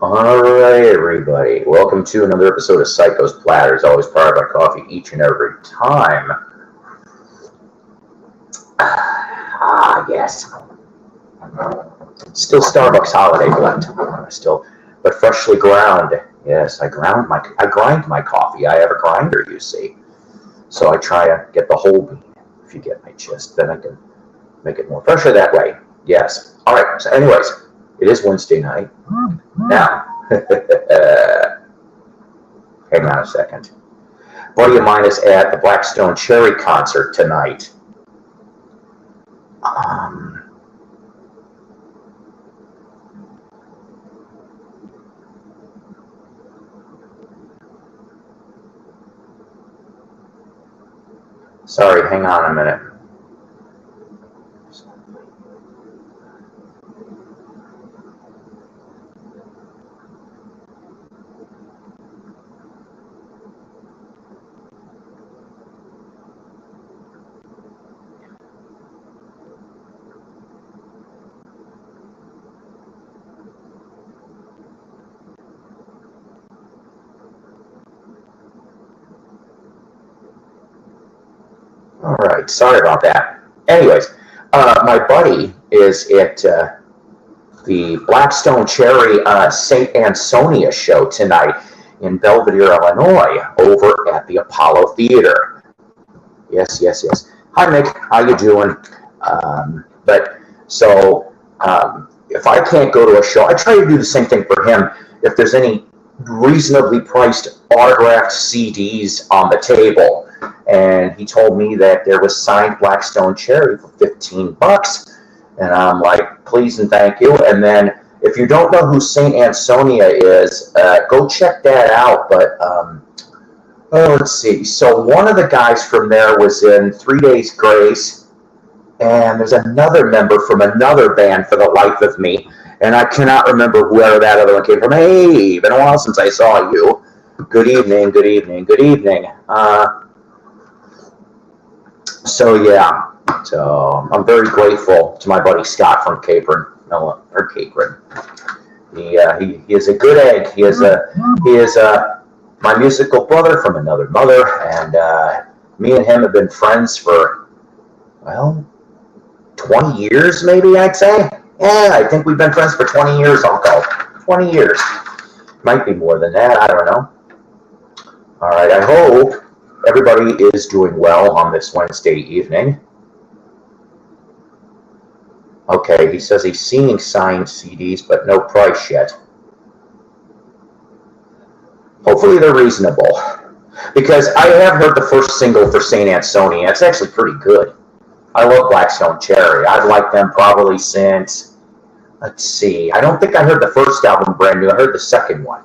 Alright, everybody. Welcome to another episode of Psycho's Platters. Always powered by coffee each and every time. Yes. Still Starbucks holiday blend. But freshly ground. Yes, I grind my coffee. I have a grinder, you see. So I try to get the whole bean, if you get my gist. Then I can make it more fresher that way. Yes. Alright, so anyways, it is Wednesday night. Now, hang on a second. A buddy of mine is at the Blackstone Cherry concert tonight. Sorry, hang on a minute. All right, sorry about that. Anyways, my buddy is at the Blackstone Cherry St. Ansonia show tonight in Belvedere, Illinois, over at the Apollo Theater. Yes. Hi, Mick. How you doing? If I can't go to a show, I try to do the same thing for him. If there's any reasonably priced autographed CDs on the table, and he told me that there was signed Blackstone Cherry for $15, and I'm like, please and thank you. And then if you don't know who St. Ansonia is, go check that out. But let's see. So one of the guys from there was in 3 Days Grace, and there's another member from another band, for the life of me, and I cannot remember whoever that other one came from. Hey, been a while since I saw you. Good evening. So I'm very grateful to my buddy Scott from Capron. He is a good egg. He is my musical brother from another mother, and me and him have been friends for 20 years, maybe I'd say. Yeah, I think we've been friends for 20 years. I'll go 20 years. Might be more than that. I don't know. All right. I hope everybody is doing well on this Wednesday evening. Okay, he says he's seeing signed CDs, but no price yet. Hopefully they're reasonable, because I have heard the first single for St. Ansonia. It's actually pretty good. I love Blackstone Cherry. I've liked them probably since, let's see, I don't think I heard the first album brand new. I heard the second one.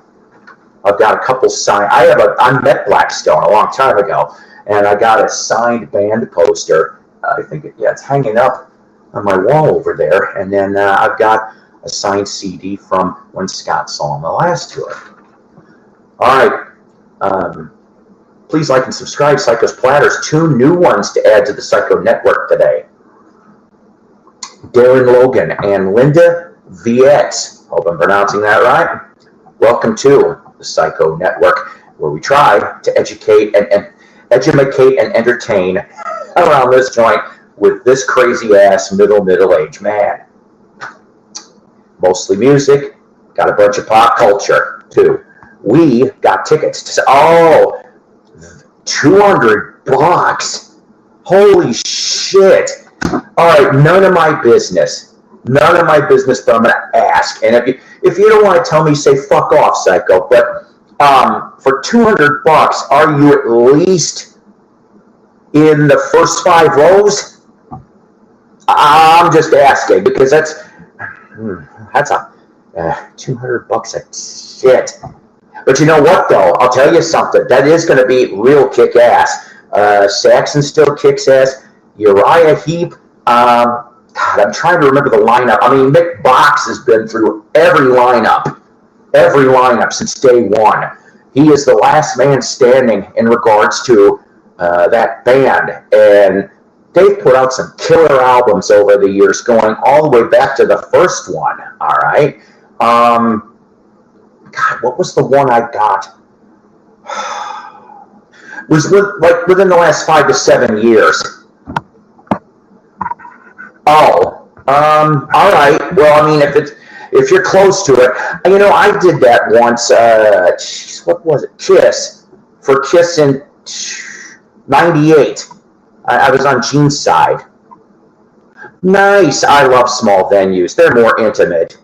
I've got a couple signed. I met Blackstone a long time ago, and I got a signed band poster. I think it's hanging up on my wall over there. And then I've got a signed CD from when Scott saw him the last tour. All right. Please like and subscribe. Psycho's Platters. 2 new ones to add to the Psycho Network today. Darren Logan and Linda Viette. Hope I'm pronouncing that right. Welcome to the Psycho Network, where we try to educate and entertain around this joint with this crazy-ass middle-aged man. Mostly music. Got a bunch of pop culture, too. We got tickets to... Oh! $200. Holy shit. All right, none of my business, but I'm going to ask. And if you don't want to tell me, say fuck off, Psycho. But for $200, are you at least in the first 5 rows? I'm just asking, because that's a $200 a shit. But you know what, though? I'll tell you something. That is going to be real kick-ass. Saxon still kicks ass. Uriah Heep. God, I'm trying to remember the lineup. I mean, Mick Box has been through every lineup since day one. He is the last man standing in regards to that band. And they've put out some killer albums over the years, going all the way back to the first one, all right? God, what was the one I got? Was within the last 5 to 7 years. Oh, all right. Well, I mean, if you're close to it, I did that once. What was it? Kiss in '98. I was on Gene's side. Nice. I love small venues. They're more intimate.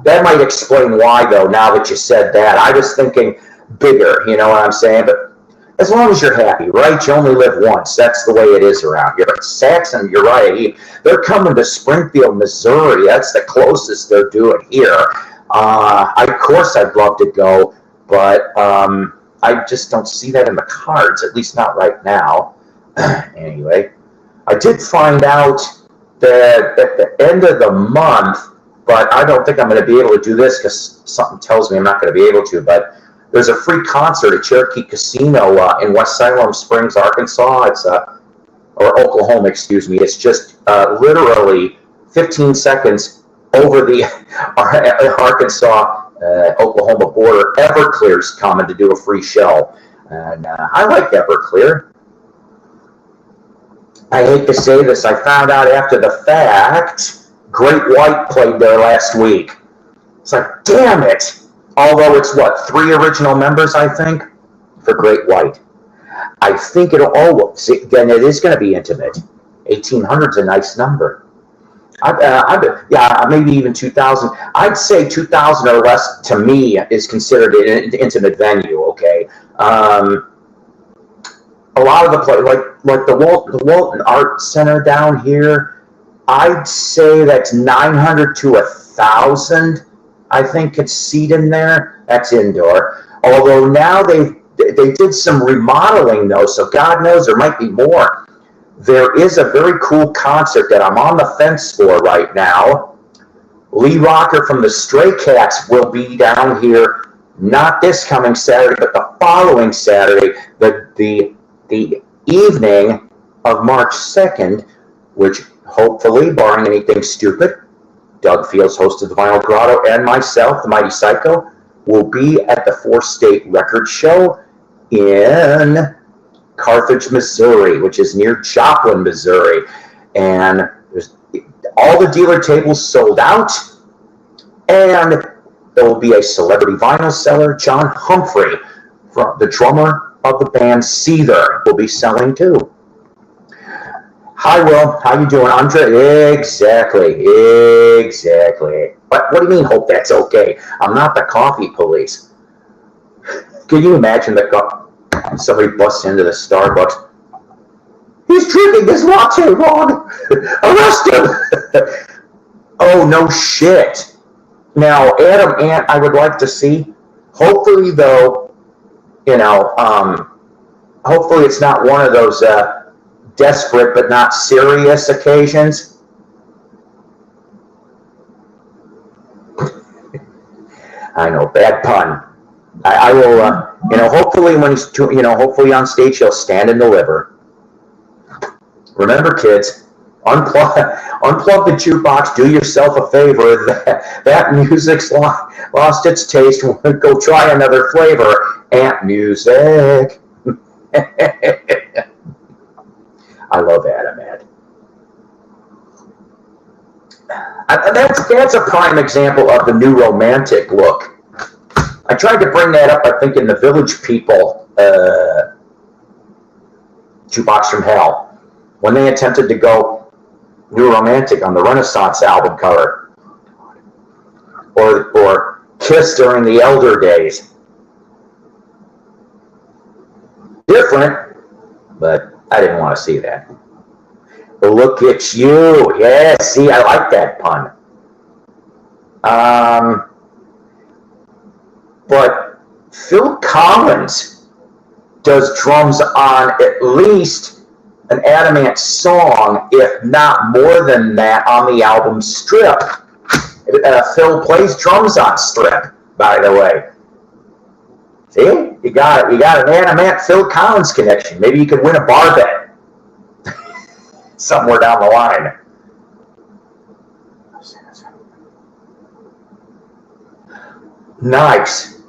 That might explain why, though. Now that you said that, I was thinking bigger. You know what I'm saying? But as long as you're happy, right? You only live once. That's the way it is around here. But Saxon, you're right. They're coming to Springfield, Missouri. That's the closest they're doing here. Of course, I'd love to go, but I just don't see that in the cards, at least not right now. Anyway, I did find out that at the end of the month, but I don't think I'm going to be able to do this because something tells me I'm not going to be able to, but there's a free concert at Cherokee Casino in West Salem Springs, Arkansas. Or Oklahoma, excuse me. It's just literally 15 seconds over the Arkansas-Oklahoma border. Everclear's coming to do a free show. And I like Everclear. I hate to say this. I found out after the fact, Great White played there last week. It's like, damn it. Although it's 3 original members, I think, for Great White. I think then it is going to be intimate. 1,800's a nice number. Maybe even 2,000. I'd say 2,000 or less to me is considered an intimate venue. Okay. A lot of the play, like the Walton Art Center down here, I'd say that's 900 to 1,000. I think could seat in there. That's indoor. Although now they did some remodeling though, so God knows there might be more. There is a very cool concert that I'm on the fence for right now. Lee Rocker from the Stray Cats will be down here, not this coming Saturday, but the following Saturday, the evening of March 2nd, which hopefully, barring anything stupid, Doug Fields, host of the Vinyl Grotto, and myself, the Mighty Psyko, will be at the 4-State Record Show in Carthage, Missouri, which is near Joplin, Missouri. And all the dealer tables sold out, and there will be a celebrity vinyl seller, John Humphrey, from the drummer of the band Seether, will be selling too. Hi, Will. How you doing? Andre? Exactly. What do you mean, hope that's okay? I'm not the coffee police. Can you imagine somebody busts into the Starbucks? He's drinking his latte wrong. Arrest him. Oh, no shit. Now, Adam Ant, I would like to see. Hopefully, though, hopefully it's not one of those desperate but not serious occasions. I know, bad pun. I will, hopefully when he's, hopefully on stage he'll stand and deliver. Remember, kids, unplug the jukebox. Do yourself a favor. That music's lost its taste. Go try another flavor. Ant music. I love Adam Ed. That's a prime example of the new romantic look. I tried to bring that up, I think, in the Village People Jukebox from Hell, when they attempted to go new romantic on the Renaissance album cover, or Kiss during the Elder Days. Different, but I didn't want to see that. Look at you. Yeah, see, I like that pun. But Phil Collins does drums on at least an Adam Ant song, if not more than that, on the album Strip. Phil plays drums on Strip, by the way. See, you got an Adam Ant Phil Collins connection. Maybe you could win a bar bet somewhere down the line. Nice.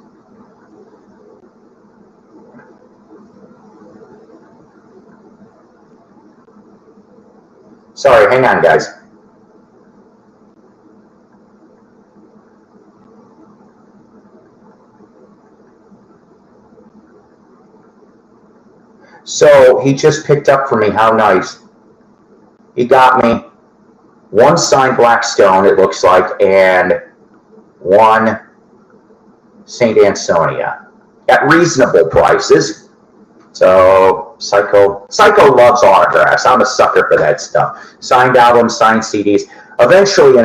Sorry, hang on, guys. So he just picked up for me. How nice. He got me one signed Blackstone, it looks like, and one St. Ansonia at reasonable prices. So Psyko loves autographs. I'm a sucker for that stuff. Signed albums, signed CDs. Eventually,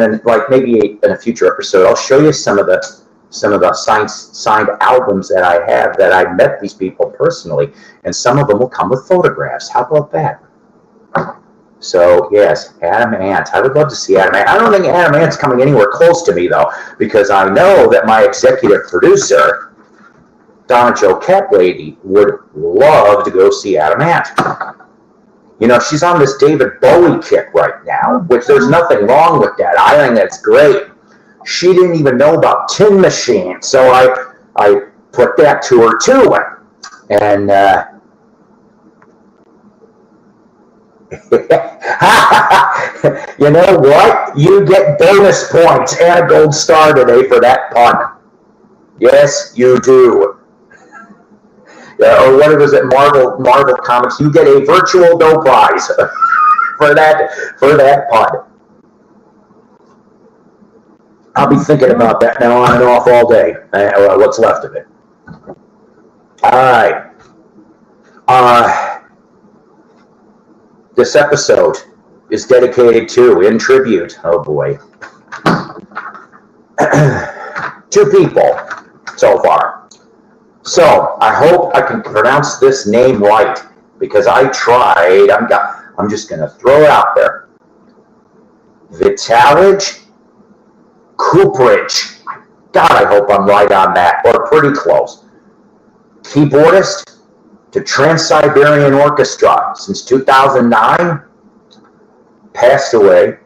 maybe in a future episode, I'll show you some of the signed albums that I have, that I met these people personally, and some of them will come with photographs. How about that? So yes, Adam Ant. I would love to see Adam Ant. I don't think Adam Ant's coming anywhere close to me though, because I know that my executive producer, Donna Jo Catlady, would love to go see Adam Ant. You know, she's on this David Bowie kick right now, which there's nothing wrong with that. I think that's great. She didn't even know about Tin Machine, so I put that to her too. And you know what? You get bonus points and a gold star today for that pun. Yes, you do. Or what was it? Marvel Comics. You get a virtual no prize for that pun. I'll be thinking about that now on and off all day. What's left of it. All right. This episode is dedicated to, in tribute, oh boy, 2 people so far. So I hope I can pronounce this name right, because I tried. I'm just going to throw it out there. Vitalij Kuprich. God, I hope I'm right on that, or pretty close. Keyboardist to Trans-Siberian Orchestra since 2009. Passed away.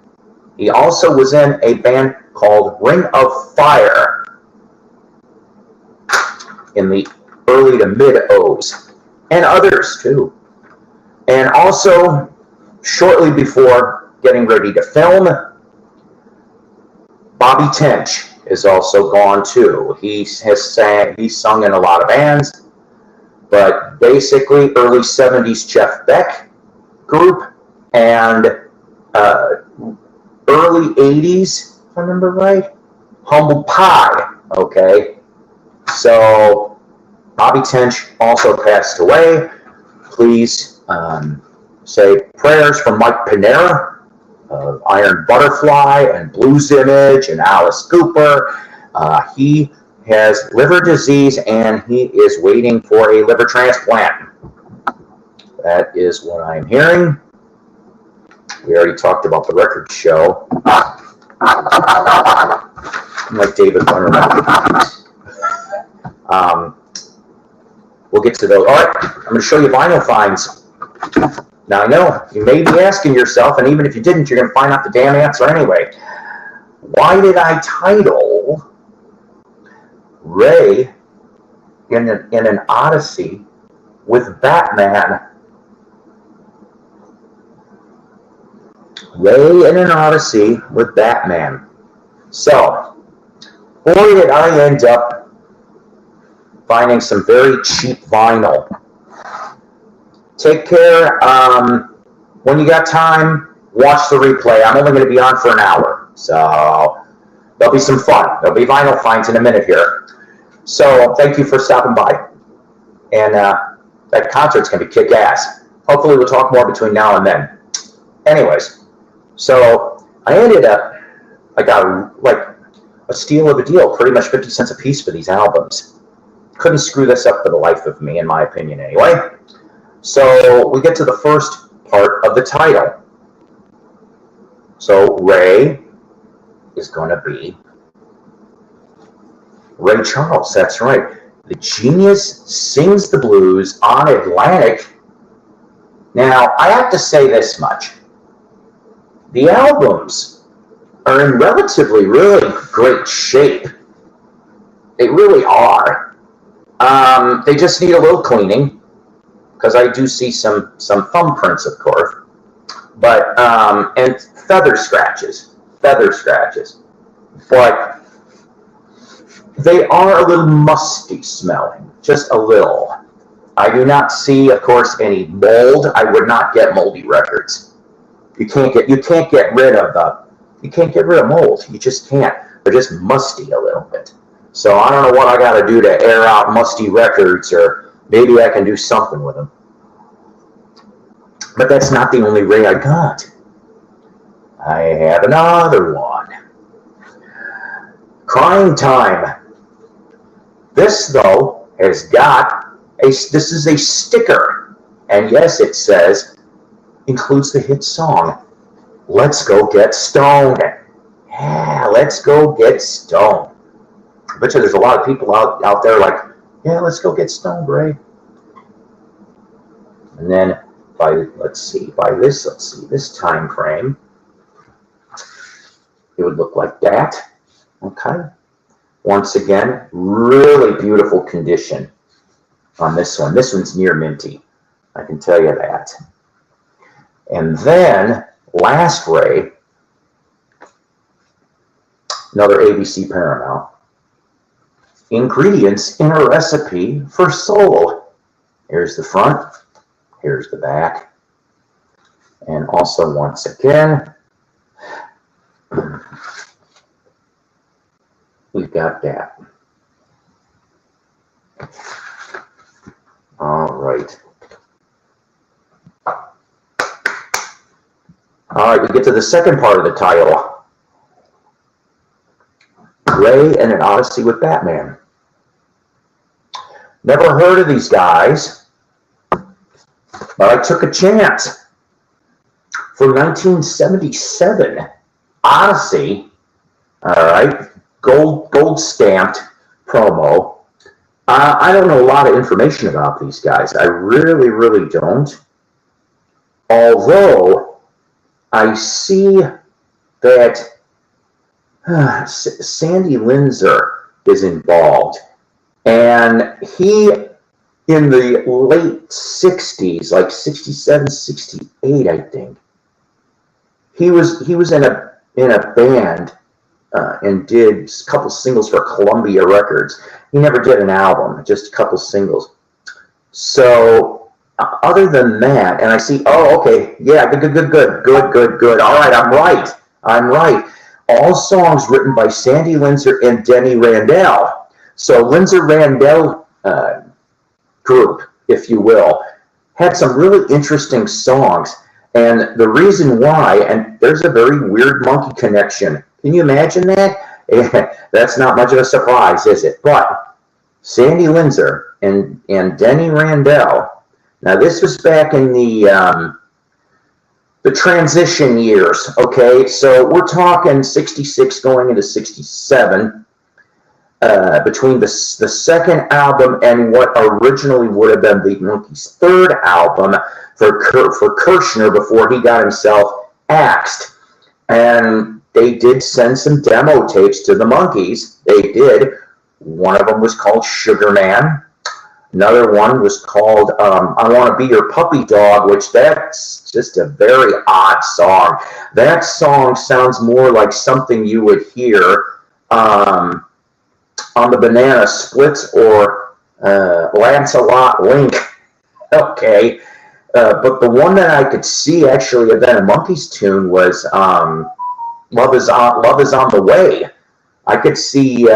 He also was in a band called Ring of Fire in the early to mid-O's, and others too. And also, shortly before getting ready to film, Bobby Tench is also gone too. He's sung in a lot of bands, but basically early 70s Jeff Beck group, and early 80s, if I remember right, Humble Pie. Okay, so Bobby Tench also passed away. Please say prayers for Mike Panera of Iron Butterfly and Blues Image and Alice Cooper. He has liver disease and he is waiting for a liver transplant. That is what I'm hearing. We already talked about the record show. I'm like David Wonderman. We'll get to those. All right, I'm going to show you vinyl finds. Now, I know you may be asking yourself, and even if you didn't, you're going to find out the damn answer anyway. Why did I title Ray in an Odyssey with Batman? Ray in an Odyssey with Batman. So, boy, did I end up finding some very cheap vinyl. Take care. When you got time, watch the replay. I'm only going to be on for an hour, so there'll be some fun. There'll be vinyl finds in a minute here. So thank you for stopping by. And that concert's going to be kick-ass. Hopefully we'll talk more between now and then. Anyways, so I ended up, I got like a steal of a deal, pretty much 50 cents a piece for these albums. Couldn't screw this up for the life of me, in my opinion anyway. So we get to the first part of the title. So Ray is going to be Ray Charles, that's right. The genius sings the blues on Atlantic. Now, I have to say this much. The albums are in relatively really great shape. They really are. They just need a little cleaning, because I do see some thumbprints, of course. But, and feather scratches, but they are a little musty smelling, just a little. I do not see, of course, any mold. I would not get moldy records. You can't get rid of mold. You just can't. They're just musty a little bit. So I don't know what I got to do to air out musty records, or maybe I can do something with them. But that's not the only ray I got. I have another one. Crying Time. This, though, has got this is a sticker. And yes, it says, includes the hit song, Let's Go Get Stoned. Yeah, let's go get stoned. I bet you there's a lot of people out there like, yeah, let's go get stoned, Ray. And then let's see this time frame, it would look like that. Okay. Once again, really beautiful condition on this one. This one's near minty, I can tell you that. And then last ray, another ABC Paramount. Ingredients in a recipe for soul. Here's the front, here's the back, and also once again, we've got that. All right. All right, we get to the second part of the title. Ray and an Odyssey with Batman. Never heard of these guys, but I took a chance. For 1977, Odyssey, all right, gold stamped promo. I don't know a lot of information about these guys. I really don't. Although I see that Sandy Linzer is involved, and he, in the late 60s, like 67, 68, I think, he was in a band and did a couple singles for Columbia Records. He never did an album, just a couple singles. So other than that, and I see, oh, okay, yeah, good. All right, I'm right. All songs written by Sandy Linzer and Denny Randell. So Linzer Randell group, if you will, had some really interesting songs. And the reason why, and there's a very weird monkey connection. Can you imagine that? That's not much of a surprise, is it? But Sandy Linzer and Denny Randell. Now this was back in the transition years. Okay, so we're talking 66 going into 67. Between the second album and what originally would have been the Monkees' third album for Kirshner before he got himself axed. And they did send some demo tapes to the Monkees. They did. One of them was called Sugar Man. Another one was called I Want to Be Your Puppy Dog, which that's just a very odd song. That song sounds more like something you would hear on the Banana Splits or Lancelot Link. Okay. But the one that I could see actually have been a Monkees tune was Love is on the Way. I could see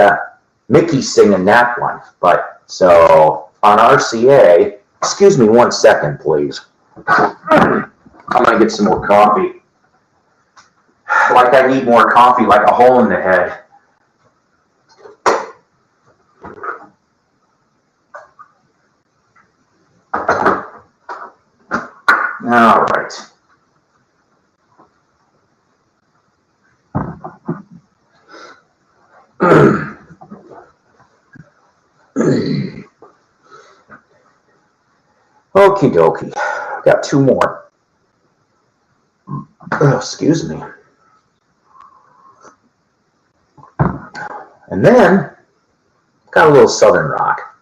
Mickey singing that one. But so on RCA, excuse me 1 second, please. I'm going to get some more coffee. Like I need more coffee, like a hole in the head. All right. Okie dokie. Got two more. Oh, excuse me. And then got a little Southern rock.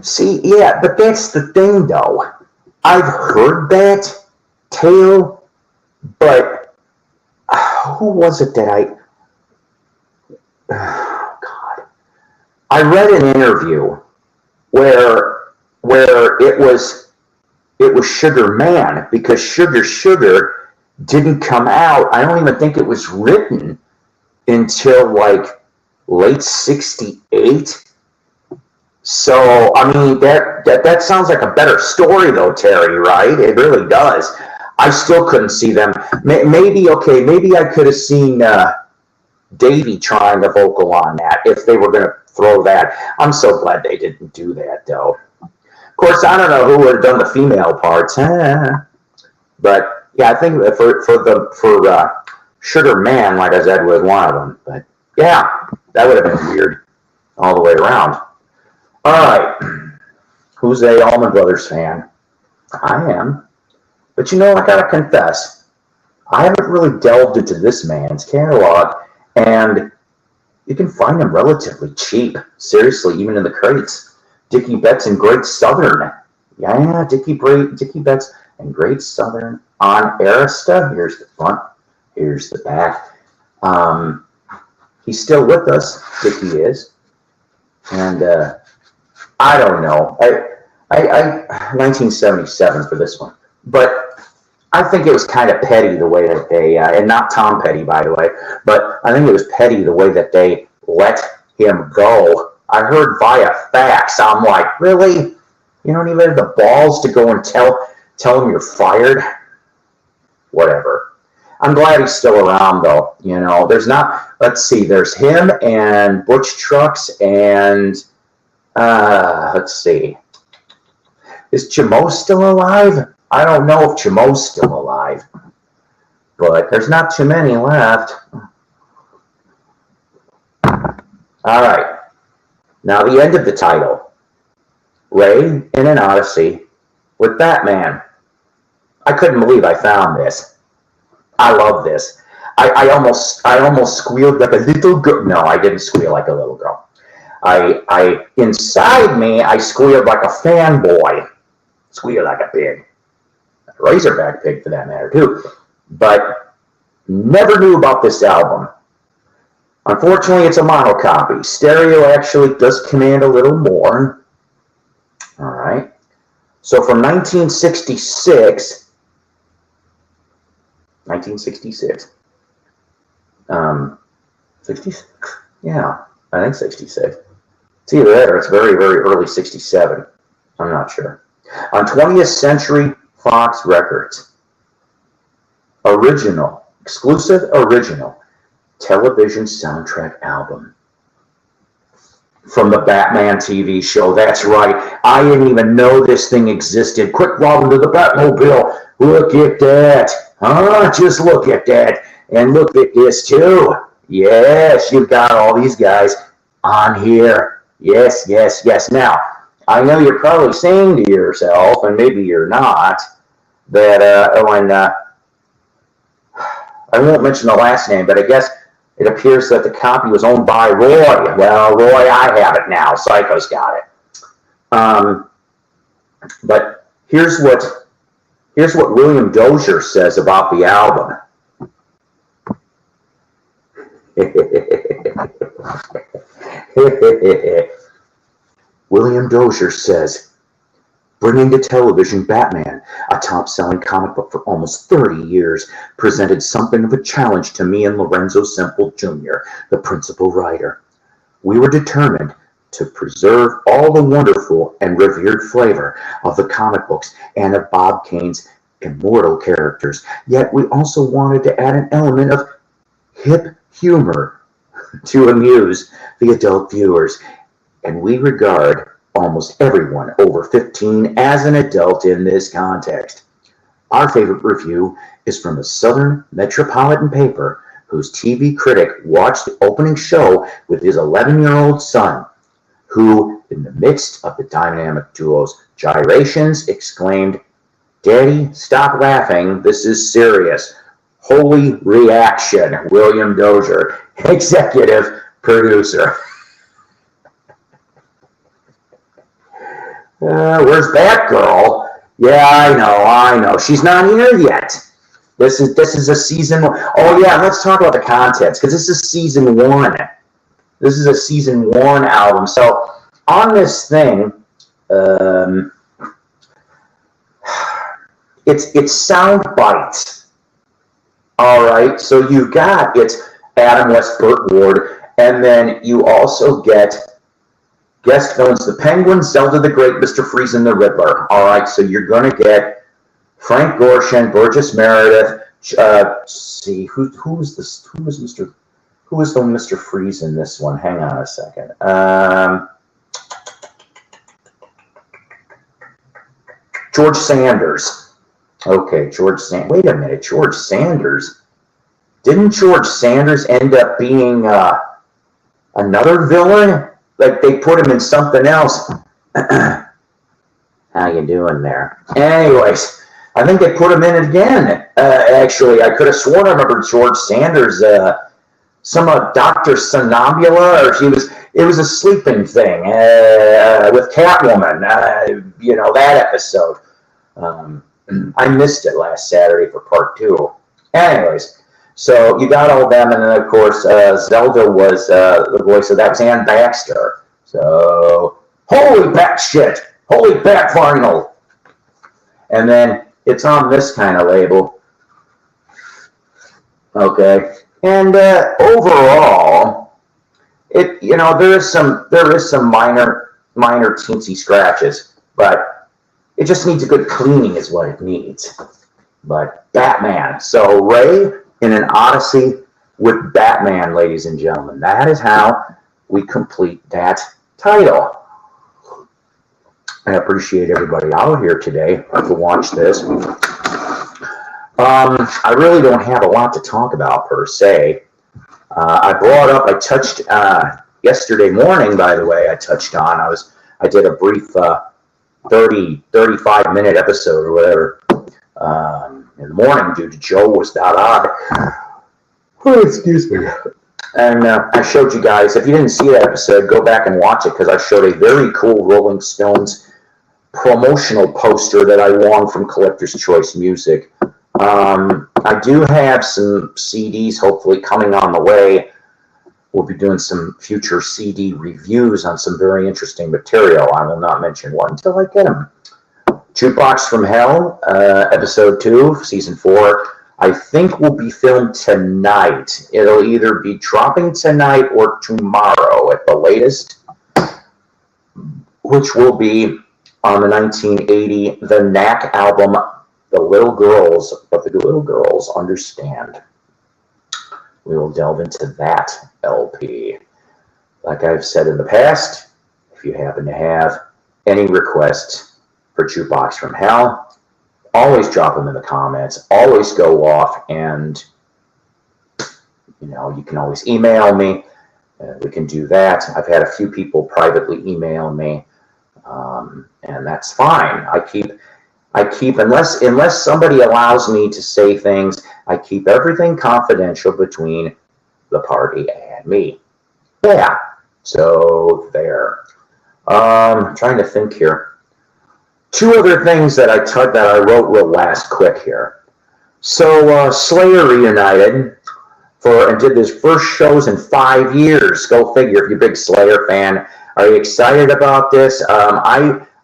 See, yeah, but that's the thing, though. I've heard that tale, but who was it that oh, God. I read an interview where it was Sugar Man, because Sugar didn't come out. I don't even think it was written until like late '68. So I mean that sounds like a better story though, Terry, right? It really does. I still couldn't see them. Maybe I could have seen Davey trying to vocal on that if they were going to throw that. I'm so glad they didn't do that though. Of course, I don't know who would have done the female parts, but yeah, I think for Sugar Man, like I said, was one of them. But yeah, that would have been weird all the way around. All right, who's a Allman Brothers fan? I am, but you know, I gotta confess, I haven't really delved into this man's catalog, and you can find them relatively cheap. Seriously, even in the crates. Dickie Betts and Great Southern. Yeah, Dickie Betts and Great Southern on Arista. Here's the front. Here's the back. He's still with us. Dickie is. And I don't know. I 1977 for this one. But I think it was kind of petty the way that they, and not Tom Petty, by the way, but I think it was petty the way that they let him go. I heard via fax. I'm like, really? You don't even have the balls to go and tell him you're fired? Whatever. I'm glad he's still around, though. You know, there's not, let's see, there's him and Butch Trucks and, let's see. Is Chimo still alive? I don't know if Chimo's still alive, but there's not too many left. All right. Now the end of the title. Ray in an Odyssey with Batman. I couldn't believe I found this. I love this. I almost squealed like a little girl. No, I didn't squeal like a little girl. I inside me, I squealed like a fanboy. Squealed like a pig. A Razorback pig for that matter, too. But never knew about this album. Unfortunately, it's a mono copy. Stereo actually does command a little more. All right. So from 1966, yeah, I think 66. It's either that or it's very, very early 67. I'm not sure. On 20th Century Fox Records, exclusive original television soundtrack album from the Batman TV show. That's right. I didn't even know this thing existed. Quick, Robin, to the Batmobile. Look at that. Just look at that. And look at this, too. Yes, you've got all these guys on here. Yes, yes, yes. Now, I know you're probably saying to yourself, and maybe you're not, that I won't mention the last name, but I guess it appears that the copy was owned by Roy. Well, Roy, I have it now. Psycho's got it. But here's what William Dozier says about the album. William Dozier says, bringing to television Batman, a top-selling comic book for almost 30 years, presented something of a challenge to me and Lorenzo Semple Jr., the principal writer. We were determined to preserve all the wonderful and revered flavor of the comic books and of Bob Kane's immortal characters, yet we also wanted to add an element of hip humor to amuse the adult viewers, and we regard almost everyone over 15 as an adult in this context. Our favorite review is from the Southern Metropolitan paper, whose TV critic watched the opening show with his 11-year-old son, who, in the midst of the dynamic duo's gyrations, exclaimed, "Daddy, stop laughing, this is serious." Holy reaction, William Dozier, executive producer. Where's Batgirl? Yeah, I know. She's not here yet. This is a season. Oh yeah, let's talk about the contents because this is season 1. This is a season 1 album. So on this thing, it's sound bites. All right. So you've got it's Adam West, Burt Ward, and then you also get guest villains: the Penguin, Zelda the Great, Mr. Freeze, and the Riddler. All right. So you're going to get Frank Gorshin, Burgess Meredith. See who is this? Who is the Mr. Freeze in this one? Hang on a second. George Sanders. Okay, George Sanders. Wait a minute, George Sanders. Didn't George Sanders end up being another villain? Like they put him in something else. How you doing there? Anyways. I think they put him in again. Actually, I could have sworn I remember George Sanders, some Dr. Somnambula, or it was a sleeping thing with Catwoman, that episode. I missed it last Saturday for part 2. Anyways, so you got all them, and then of course Zelda was the voice of that was Ann Baxter. So, holy bat shit! Holy bat vinyl! And then it's on this kind of label. Okay. And overall, there is some minor teensy scratches, but it just needs a good cleaning is what it needs. But Batman. So Ray in an Odyssey with Batman, ladies and gentlemen. That is how we complete that title. I appreciate everybody out here today to watch this. I really don't have a lot to talk about per se. I touched yesterday morning, by the way, I did a brief 35 minute episode or whatever in the morning due to Joe was not on. Oh, excuse me. And I showed you guys, if you didn't see that episode, go back and watch it because I showed a very cool Rolling Stones promotional poster that I won from Collector's Choice Music. I do have some CDs hopefully coming on the way. We'll be doing some future CD reviews on some very interesting material. I will not mention what until I get them. Jukebox from Hell, episode 2, season 4, I think will be filmed tonight. It'll either be dropping tonight or tomorrow at the latest, which will be on the 1980 The Knack album, The Little Girls, But the Little Girls Understand. We will delve into that LP. Like I've said in the past, if you happen to have any requests for Jukebox from Hell, always drop them in the comments. Always go off and, you can always email me. We can do that. I've had a few people privately email me. And that's fine. I keep unless somebody allows me to say things, I keep everything confidential between the party and me. Yeah. So there. I'm trying to think here. 2 other things that I wrote real last quick here. So Slayer reunited and did his first shows in 5 years. Go figure. If you're a big Slayer fan, are you excited about this?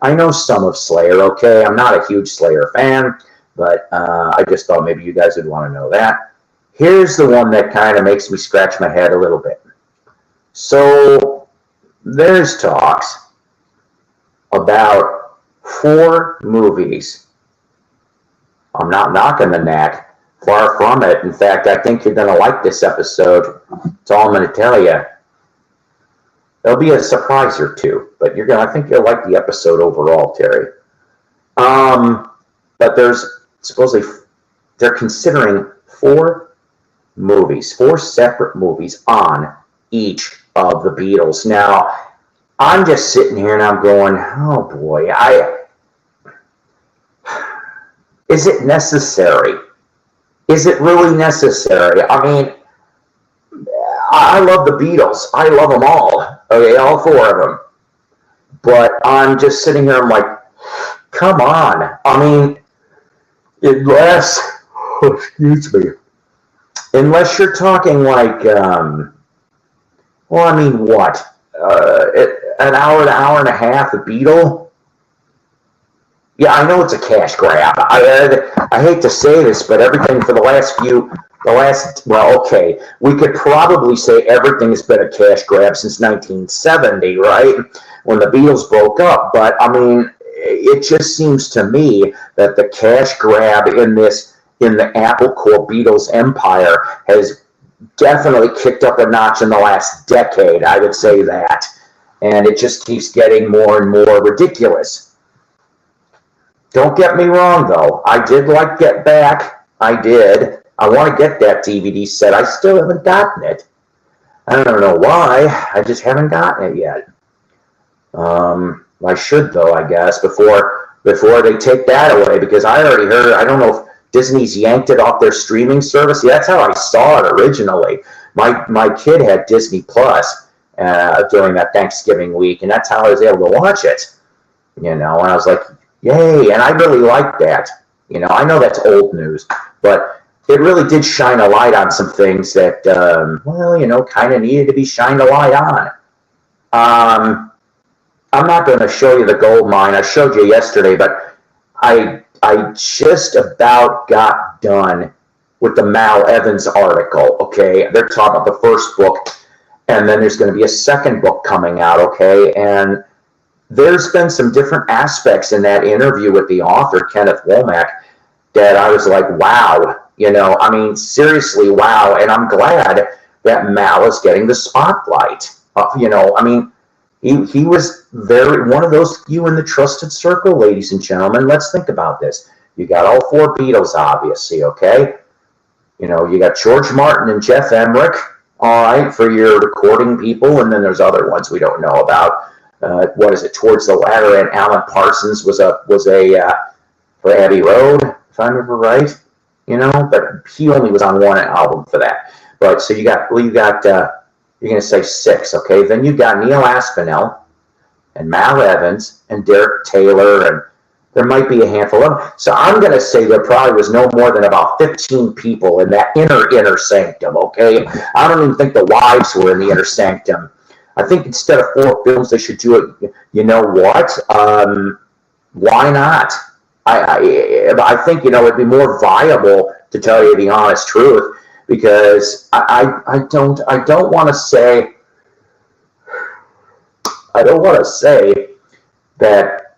I know some of Slayer, okay? I'm not a huge Slayer fan, but I just thought maybe you guys would want to know that. Here's the one that kind of makes me scratch my head a little bit. So there's talks about 4 movies. I'm not knocking the Knack. Far from it. In fact, I think you're going to like this episode. That's all I'm going to tell you. There'll be a surprise or 2, but I think you'll like the episode overall, Terry. But they're considering 4 separate movies on each of the Beatles. Now, I'm just sitting here and I'm going, oh boy, is it necessary? Is it really necessary? I mean, I love the Beatles. I love them all. Okay, all 4 of them. But I'm just sitting here, I'm like, come on. I mean, unless, excuse me, unless you're talking like, well, I mean, what? An hour to hour and a half, the Beetle? Yeah, I know it's a cash grab. I hate to say this, but everything for well, okay, we could probably say everything has been a cash grab since 1970, right? When the Beatles broke up. But, I mean, it just seems to me that the cash grab in the Apple Corps Beatles empire has definitely kicked up a notch in the last decade, I would say that. And it just keeps getting more and more ridiculous. Don't get me wrong, though. I did like Get Back. I did. I want to get that DVD set. I still haven't gotten it. I don't know why. I just haven't gotten it yet. I should, though, I guess, before they take that away, because I already heard, I don't know if Disney's yanked it off their streaming service. Yeah, that's how I saw it originally. My kid had Disney Plus during that Thanksgiving week, and that's how I was able to watch it. And I was like, yay, and I really liked that. I know that's old news, but it really did shine a light on some things that, kind of needed to be shined a light on. I'm not going to show you the gold mine. I showed you yesterday, but I just about got done with the Mal Evans article, okay? They're talking about the first book, and then there's going to be a second book coming out, okay? And there's been some different aspects in that interview with the author, Kenneth Womack, that I was like, wow. I mean, seriously, wow. And I'm glad that Mal is getting the spotlight. I mean, he was one of those few in the trusted circle, ladies and gentlemen. Let's think about this. You got all four Beatles, obviously, okay? You got George Martin and Jeff Emmerich, all right, for your recording people, and then there's other ones we don't know about. What is it? Towards the Ladder, and Alan Parsons was a for Abbey Road, if I remember right. But he only was on one album for that. But so you got you're going to say six, okay? Then you got Neil Aspinall and Mal Evans and Derek Taylor, and there might be a handful of them. So I'm going to say there probably was no more than about 15 people in that inner sanctum, okay? I don't even think the wives were in the inner sanctum. I think instead of 4 films, they should do it. You know what? Why not? I think, it'd be more viable, to tell you the honest truth, because I don't want to say that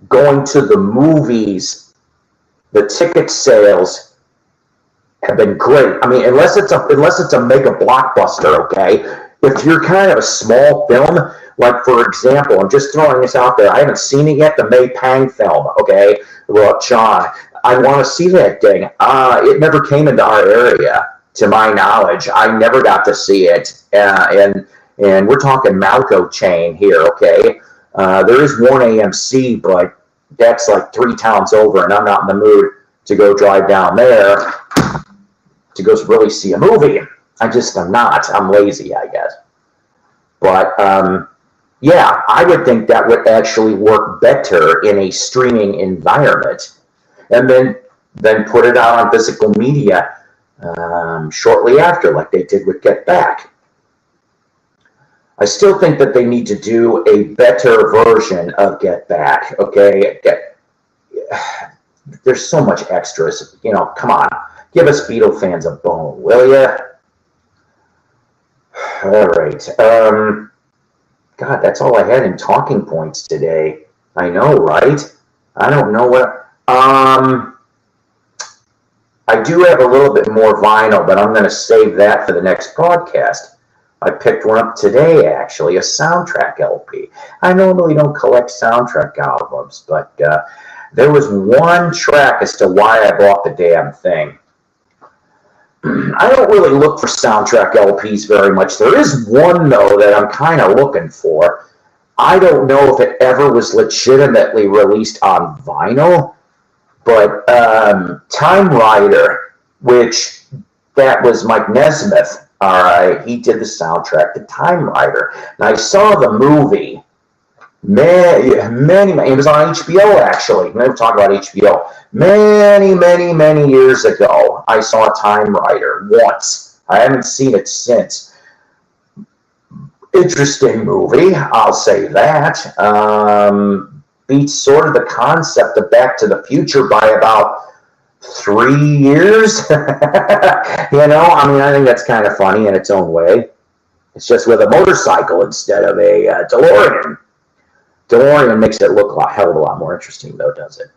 going to the movies, the ticket sales have been great. I mean, unless it's a mega blockbuster, okay? If you're kind of a small film, like, for example, I'm just throwing this out there. I haven't seen it yet, the May Pang film, okay? Well, John, I want to see that thing. It never came into our area, to my knowledge. I never got to see it. And we're talking Malco chain here, okay? There is one AMC, but that's like 3 towns over, and I'm not in the mood to go drive down there to go really see a movie. I'm not. I'm lazy, I guess. But, yeah, I would think that would actually work better in a streaming environment. And then put it out on physical media shortly after, like they did with Get Back. I still think that they need to do a better version of Get Back, okay? There's so much extras. Come on. Give us Beatle fans a bone, will you? All right. God, that's all I had in talking points today. I know, right? I don't know what... I do have a little bit more vinyl, but I'm going to save that for the next broadcast. I picked one up today, actually, a soundtrack LP. I normally don't collect soundtrack albums, but there was one track as to why I bought the damn thing. I don't really look for soundtrack LPs very much. There is one, though, that I'm kind of looking for. I don't know if it ever was legitimately released on vinyl, but Time Rider, which that was Mike Nesmith, All right, he did the soundtrack to Time Rider. And I saw the movie it was on HBO actually. We never talk about HBO. Many years ago, I saw Time Rider once. I haven't seen it since. Interesting movie, I'll say that. Beats sort of the concept of Back to the Future by about 3 years. I think that's kind of funny in its own way. It's just with a motorcycle instead of a DeLorean. DeLorean makes it look a hell of a lot more interesting, though, does it?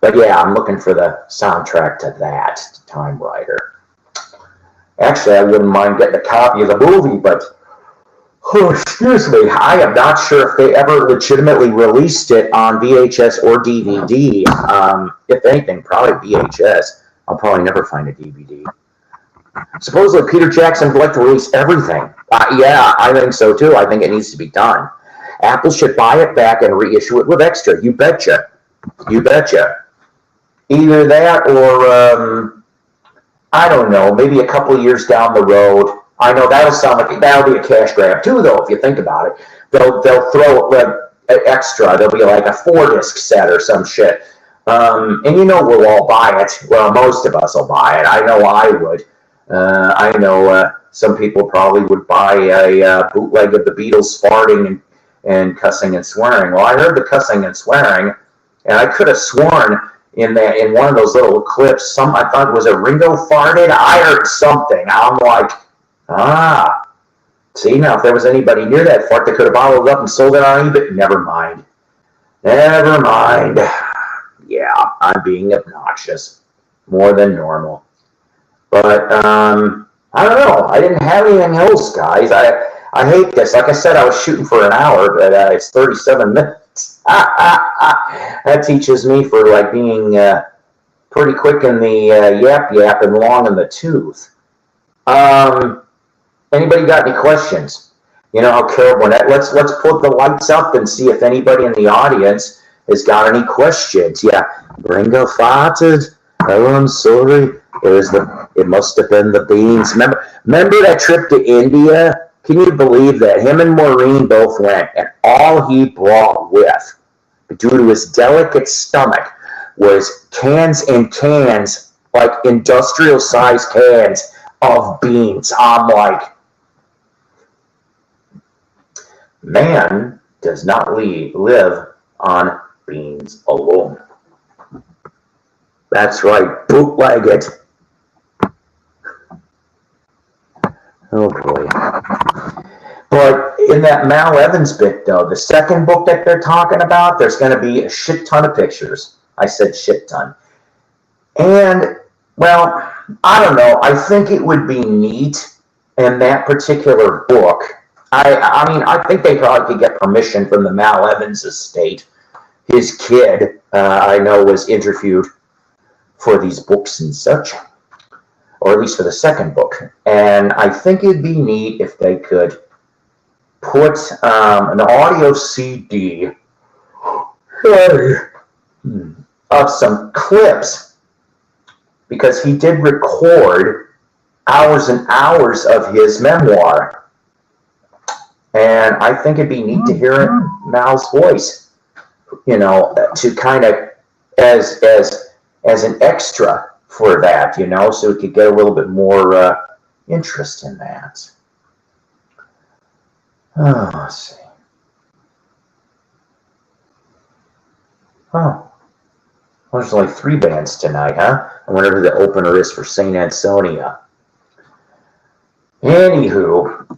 But yeah, I'm looking for the soundtrack to that, to Time Rider. Actually, I wouldn't mind getting a copy of the movie, but excuse me, I am not sure if they ever legitimately released it on VHS or DVD. If anything, probably VHS. I'll probably never find a DVD. Supposedly, Peter Jackson would like to release everything. Yeah, I think so too. I think it needs to be done. Apple should buy it back and reissue it with extra. You betcha. You betcha. Either that or, I don't know, maybe a couple of years down the road. I know that'll be a cash grab too, though, if you think about it. They'll throw extra. There'll be like a 4-disc set or some shit. And we'll all buy it. Well, most of us will buy it. I know I would. I know some people probably would buy a bootleg of the Beatles farting and cussing and swearing. Well, I heard the cussing and swearing, and I could have sworn in one of those little clips, I thought it was a Ringo farted. I heard something. I'm like, see, now if there was anybody near that fart that could have bottled it up and sold it on eBay, never mind. Yeah, I'm being obnoxious, more than normal. But I don't know. I didn't have anything else, guys. I hate this. Like I said, I was shooting for an hour, but it's 37 minutes. That teaches me for like being pretty quick in the yap and long in the tooth. Anybody got any questions? How Carol Burnett. Let's put the lights up and see if anybody in the audience has got any questions. Yeah, Ringo farted. Oh, I'm sorry. It must have been the beans. Remember that trip to India? Can you believe that? Him and Maureen both went, and all he brought with, due to his delicate stomach, was cans and cans, like industrial-sized cans of beans. I'm like, man does not live on beans alone. That's right, bootleg it. Oh boy. But in that Mal Evans bit, though, the second book that they're talking about, there's going to be a shit ton of pictures. I said shit ton. And, well, I don't know. I think it would be neat in that particular book. I think they probably could get permission from the Mal Evans estate. His kid, I know, was interviewed for these books and such, or at least for the second book. And I think it'd be neat if they could put an audio CD of some clips, because he did record hours and hours of his memoir. And I think it'd be neat to hear it in Mal's voice, to kind of as an extra for that, so we could get a little bit more interest in that. Oh, let's see. Oh, well, there's only 3 bands tonight, huh? I wonder who the opener is for St. Ansonia. Anywho,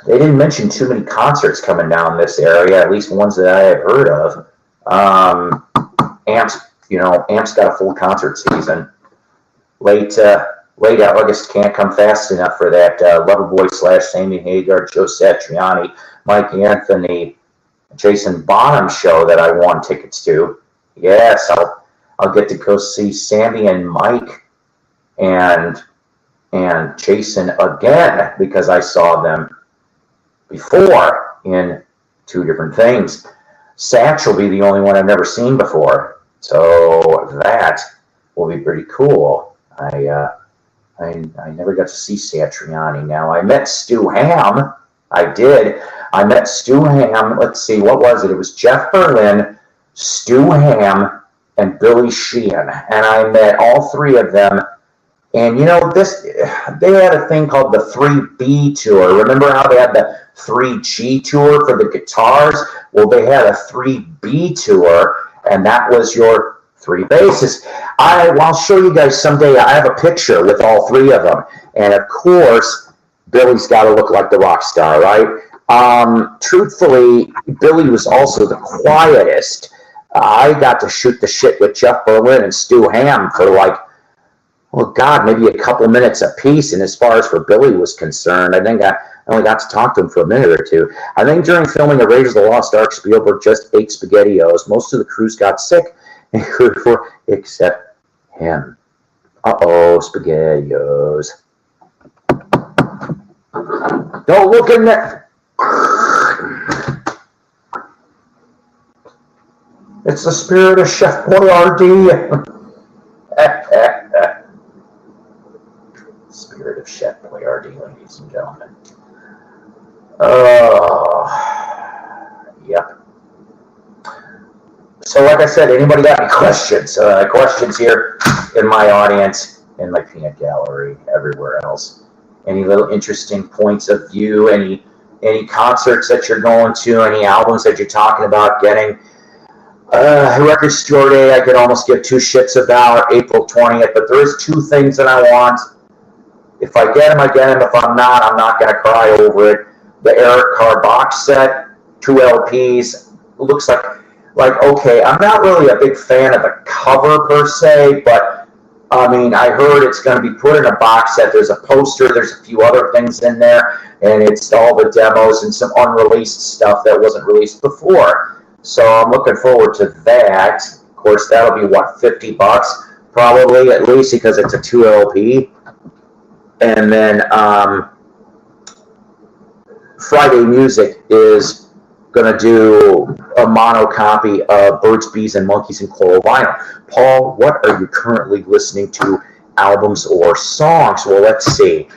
they didn't mention too many concerts coming down this area, at least ones that I have heard of. Amp's got a full concert season. Late August can't come fast enough for that Loverboy / Sammy Hagar, Joe Satriani, Mike Anthony, Jason Bonham show that I won tickets to. Yes, I'll get to go see Sammy and Mike and Jason again, because I saw them before in 2 different things. Satch will be the only one I've never seen before, so that will be pretty cool. I never got to see Satriani. Now, I met Stu Ham. I did. I met Stu Ham. Let's see, what was it? It was Jeff Berlin, Stu Ham, and Billy Sheehan. And I met all three of them. And you know, they had a thing called the 3B tour. Remember how they had the 3G tour for the guitars? Well, they had a 3B tour, and that was your three basses. I'll show you guys someday. I have a picture with all three of them. And of course, Billy's got to look like the rock star, right? Truthfully, Billy was also the quietest. I got to shoot the shit with Jeff Berlin and Stu Ham for like, well, God, maybe a couple minutes a piece. And as far as for Billy was concerned, I think I only got to talk to him for a minute or two. I think during filming of Raiders of the Lost Ark, Spielberg just ate SpaghettiOs. Most of the crews got sick, except him. Uh-oh, SpaghettiOs. Don't look in there. It's the spirit of Chef Boyardee. Spirit of Chef Boyardee, ladies and gentlemen. Yep. So like I said, anybody got any questions? Questions here in my audience, in my peanut gallery, everywhere else. Any little interesting points of view, any concerts that you're going to, any albums that you're talking about getting. Record Store Day, I could almost give two shits about, April 20th, but there is two things that I want. If I get them, I get them. If I'm not going to cry over it. The Eric Carr box set, 2 LPs, looks like, okay, I'm not really a big fan of the cover per se, but, I mean, I heard it's going to be put in a box set. There's a poster, there's a few other things in there, and it's all the demos and some unreleased stuff that wasn't released before. So I'm looking forward to that. Of course, that'll be, what, $50 probably, at least, because it's a 2 LP. And then Friday Music is going to do a mono copy of Birds, Bees, and Monkeys and Coral Vinyl. Paul, what are you currently listening to, albums or songs? Well, let's see.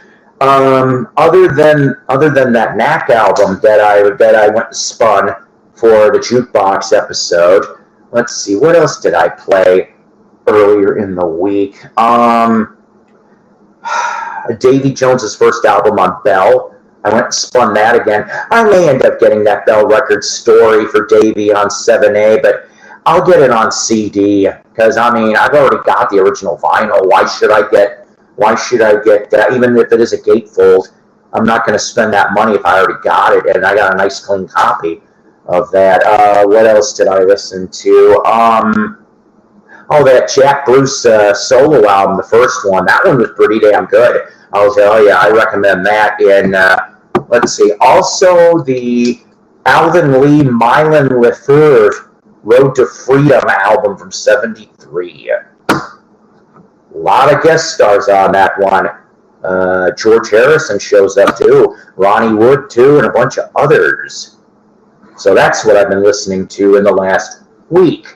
Other than that Knack album that I went and spun for the jukebox episode, let's see, what else did I play earlier in the week? Davy Jones's first album on Bell. I went and spun that again. I may end up getting that Bell Records story for Davy on 7A, but I'll get it on CD because, I mean, I've already got the original vinyl. Why should I get that? Even if it is a gatefold, I'm not going to spend that money if I already got it, and I got a nice clean copy of that. What else did I listen to? That Jack Bruce solo album, the first one. That one was pretty damn good. I'll tell you, I recommend that. And let's see, also the Alvin Lee Mylan Lefebvre Road to Freedom album from '73. A lot of guest stars on that one. George Harrison shows up too, Ronnie Wood too, and a bunch of others. So that's what I've been listening to in the last week.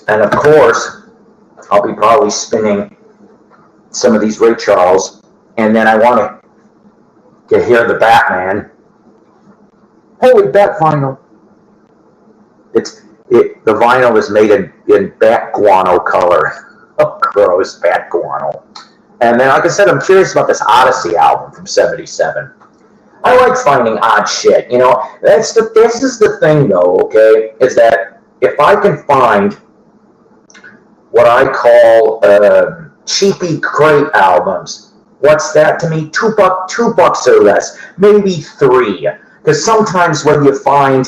And of course, I'll be probably spinning some of these Ray Charles, and then I want to hear the Batman. Holy Bat vinyl! The vinyl is made in bat guano color. Oh, gross, bat guano. And then, like I said, I'm curious about this Odyssey album from '77. I like finding odd shit, you know. This is the thing, though, okay, is that if I can find what I call cheapy crate albums, what's that to me? $2 or less, maybe $3. Because sometimes when you find,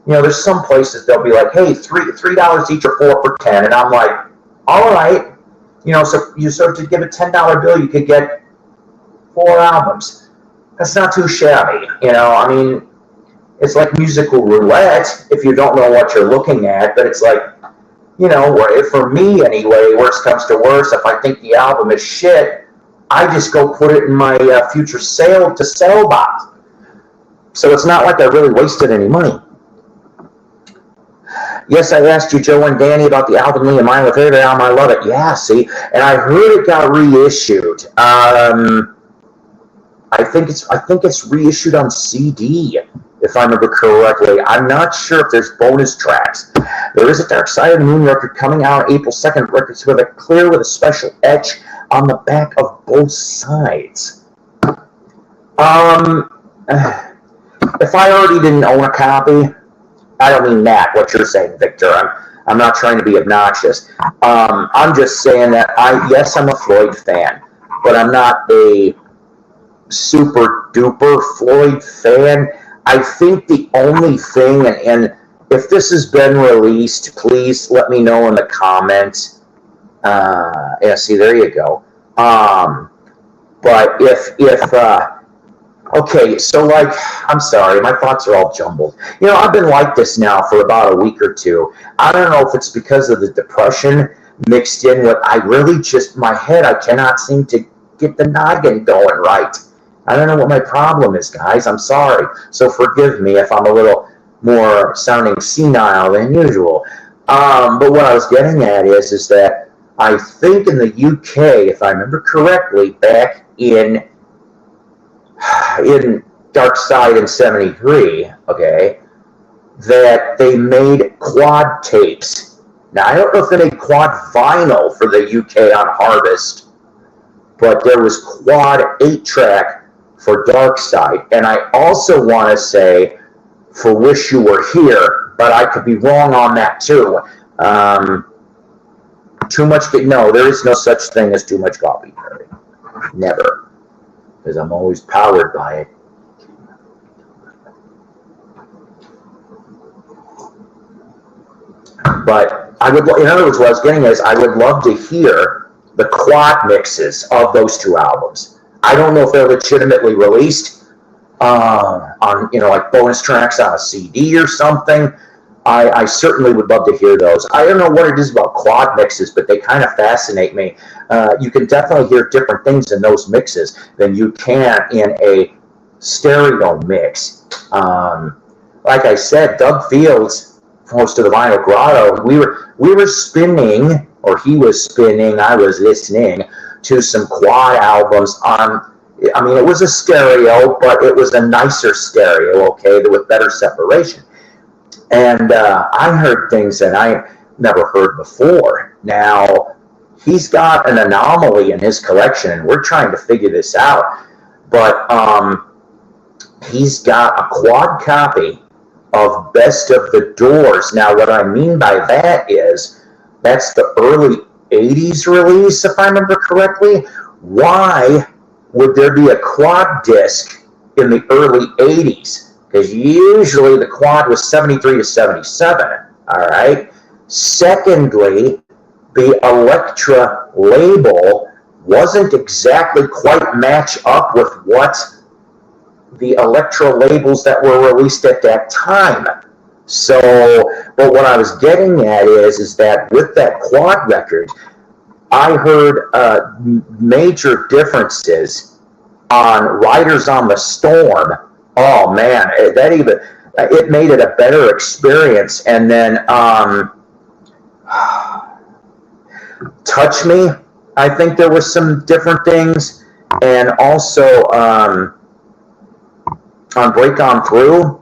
you know, there's some places they'll be like, hey, $3 each or 4 for 10, and I'm like, all right, you know, so to give a $10 bill, you could get 4 albums. That's not too shabby, you know. I mean, it's like musical roulette if you don't know what you're looking at, but it's like, you know, for me anyway, worst comes to worst, if I think the album is shit, I just go put it in my future sale to sell box. So it's not like I really wasted any money. Yes, I asked you, Joe and Danny, about the album Lee and Mine with favorite album. I love it. Yeah, see, and I heard it got reissued. I think it's reissued on CD, if I remember correctly. I'm not sure if there's bonus tracks. There is a Dark Side of the Moon record coming out April 2nd. Records with a clear with a special etch on the back of both sides. If I already didn't own a copy, I don't mean that, what you're saying, Victor. I'm not trying to be obnoxious. I'm just saying that yes, I'm a Floyd fan, but I'm not a super duper Floyd fan. I think the only thing, and if this has been released, please let me know in the comments. Yeah, see, there you go. But okay, so like, I'm sorry, my thoughts are all jumbled. You know, I've been like this now for about a week or two. I don't know if it's because of the depression mixed in with, I really just, my head, I cannot seem to get the noggin going right. I don't know what my problem is, guys. I'm sorry. So forgive me if I'm a little more sounding senile than usual. But what I was getting at is that I think in the UK, if I remember correctly, back in Dark Side in 73, okay, that they made quad tapes. Now, I don't know if they made quad vinyl for the UK on Harvest, but there was quad 8-track for Dark Side. And I also want to say for Wish You Were Here, but I could be wrong on that too. No, there is no such thing as too much coffee. Never. Because I'm always powered by it. But I would, in other words, what I was getting is I would love to hear the quad mixes of those two albums. I don't know if they're legitimately released on, you know, like bonus tracks on a CD or something. I certainly would love to hear those. I don't know what it is about quad mixes, but they kind of fascinate me. You can definitely hear different things in those mixes than you can in a stereo mix. Like I said, Doug Fields, host of the Vinyl Grotto, we were spinning, or he was spinning, I was listening to some quad albums on, I mean, it was a stereo, but it was a nicer stereo, okay, with better separation. And I heard things that I never heard before. Now, he's got an anomaly in his collection, and we're trying to figure this out. But he's got a quad copy of Best of the Doors. Now, what I mean by that is that's the early 80s release, if I remember correctly. Why would there be a quad disc in the early 80s? Because usually the quad was 73 to 77, all right? Secondly, the Elektra label wasn't exactly quite match up with what the Elektra labels that were released at that time. So, but what I was getting at is that with that quad record, I heard major differences on Riders on the Storm. Oh man, it made it a better experience. And then Touch Me, I think there was some different things, and also on Break On Through,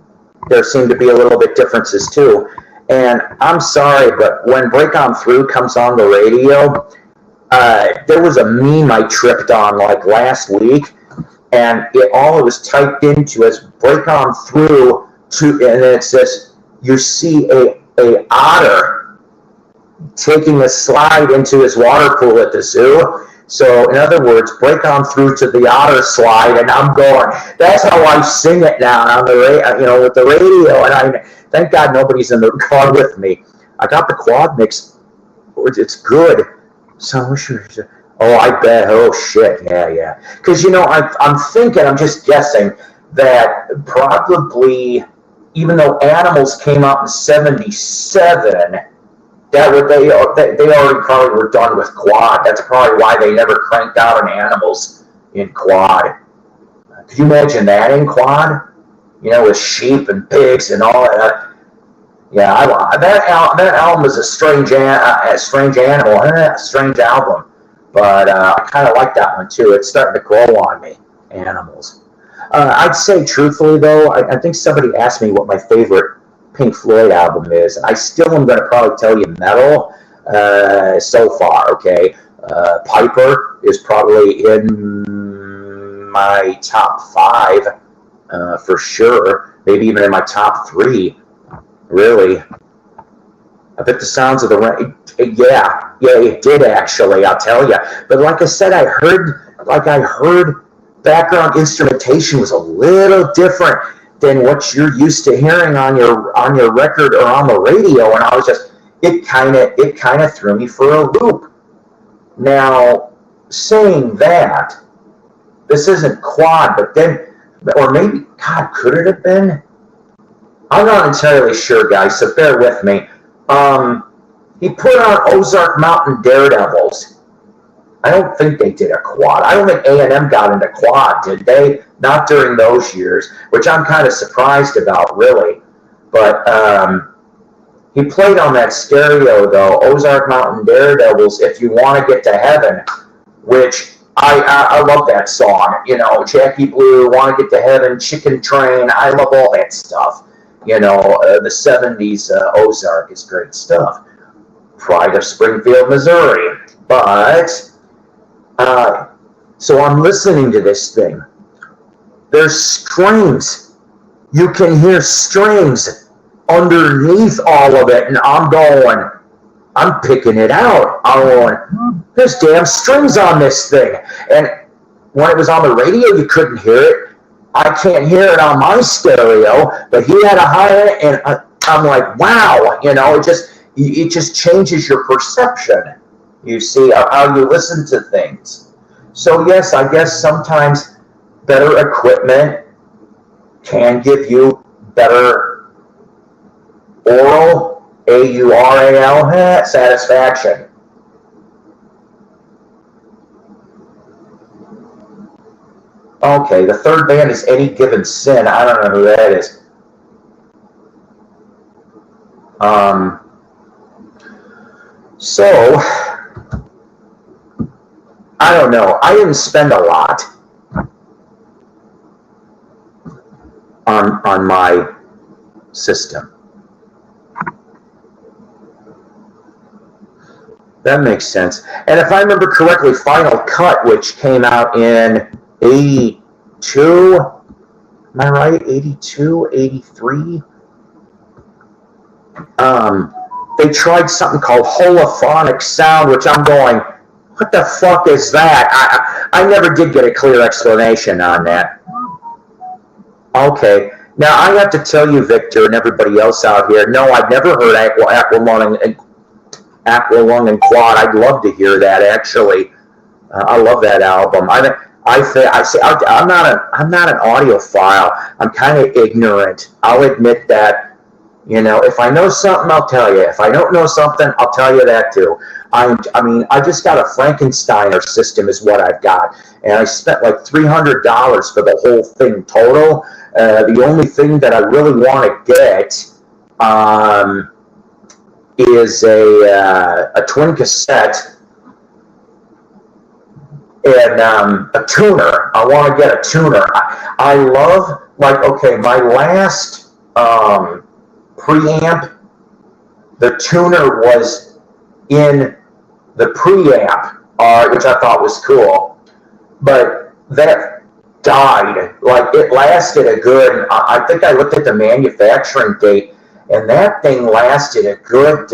there seemed to be a little bit differences too. And I'm sorry, but when Break On Through comes on the radio, there was a meme I tripped on like last week, and all it was typed into is Break On Through to, and it says you see a otter taking a slide into his water pool at the zoo. So in other words, Break On Through to the otter slide, and I'm going. That's how I sing it now on the you know, with the radio. And I thank God nobody's in the car with me. I got the quad mix. It's good. So oh, I bet. Oh shit. Yeah. Because you know, I'm thinking. I'm just guessing that probably, even though Animals came out in '77. They already probably were done with quad. That's probably why they never cranked out an Animals in quad. Could you imagine that in quad? You know, with sheep and pigs and all that. Yeah, that album is a strange animal, a strange album, but I kind of like that one too. It's starting to grow on me. Animals. I'd say truthfully though, I think somebody asked me what my favorite Pink Floyd album is, and I still am going to probably tell you Metal so far. Okay, Piper is probably in my top 5 for sure, maybe even in my top 3. Really, I bet the Sounds of the Rain. Yeah, it did actually. I'll tell you. But like I said, I heard background instrumentation was a little different than what you're used to hearing on your record or on the radio, and I was just it kind of threw me for a loop. Now, saying that, this isn't Quad, but then, or maybe, God, could it have been? I'm not entirely sure, guys, so bear with me. He put on Ozark Mountain Daredevils. I don't think they did a Quad. I don't think A&M got into Quad, did they? Not during those years, which I'm kind of surprised about, really. But he played on that stereo, though, Ozark Mountain Daredevils, If You Want to Get to Heaven, which I love that song. You know, Jackie Blue, Want to Get to Heaven, Chicken Train. I love all that stuff. You know, the 70s Ozark is great stuff. Pride of Springfield, Missouri. But, so I'm listening to this thing. There's strings. You can hear strings underneath all of it, and I'm picking it out. I'm going, there's damn strings on this thing. And when it was on the radio, you couldn't hear it. I can't hear it on my stereo, but he had a hi-hat, and I'm like, wow, you know, it just changes your perception, you see, of how you listen to things. So yes, I guess sometimes better equipment can give you better aural, A-U-R-A-L, satisfaction. Okay, the third band is Any Given Sin. I don't know who that is. So, I don't know. I didn't spend a lot on my system. That makes sense. And if I remember correctly, Final Cut, which came out in 82, am I right? 82, 83? They tried something called holophonic sound, which I'm going, what the fuck is that? I never did get a clear explanation on that. Okay. Now, I have to tell you, Victor, and everybody else out here, no, I've never heard Aqualung and Quad. I'd love to hear that, actually. I love that album. I'm not an audiophile. I'm kind of ignorant. I'll admit that. You know, if I know something, I'll tell you. If I don't know something, I'll tell you that too. I just got a Frankensteiner system is what I've got. And I spent like $300 for the whole thing total. The only thing that I really want to get is a twin cassette and a tuner. I want to get a tuner. I love, like, okay, my last preamp, the tuner was in the preamp, which I thought was cool. But that died. Like, it lasted a good, I think I looked at the manufacturing date, and that thing lasted a good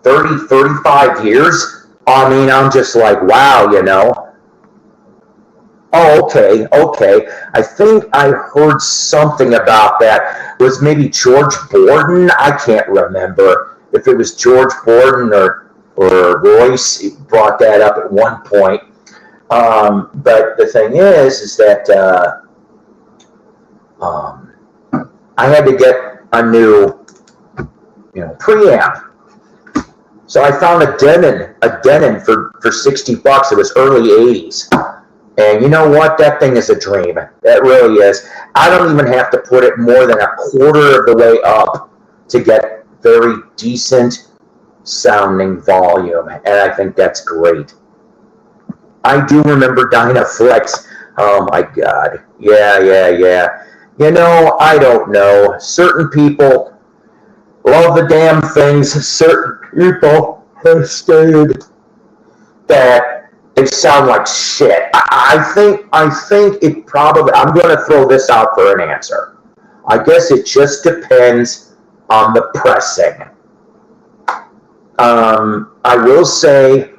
35 years. I mean, I'm just like, wow, you know. Oh, okay. I think I heard something about that. It was maybe George Borden? I can't remember if it was George Borden or Royce brought that up at one point. But the thing is that I had to get a new, preamp. So I found a Denon for $60. It was early 80s. And you know what? That thing is a dream. That really is. I don't even have to put it more than a quarter of the way up to get very decent sounding volume. And I think that's great. I do remember Dynaflex. Oh my God. Yeah. You know, I don't know. Certain people love the damn things. Certain people have stated that they sound like shit. I think it probably, I'm going to throw this out for an answer. I guess it just depends on the pressing. I will say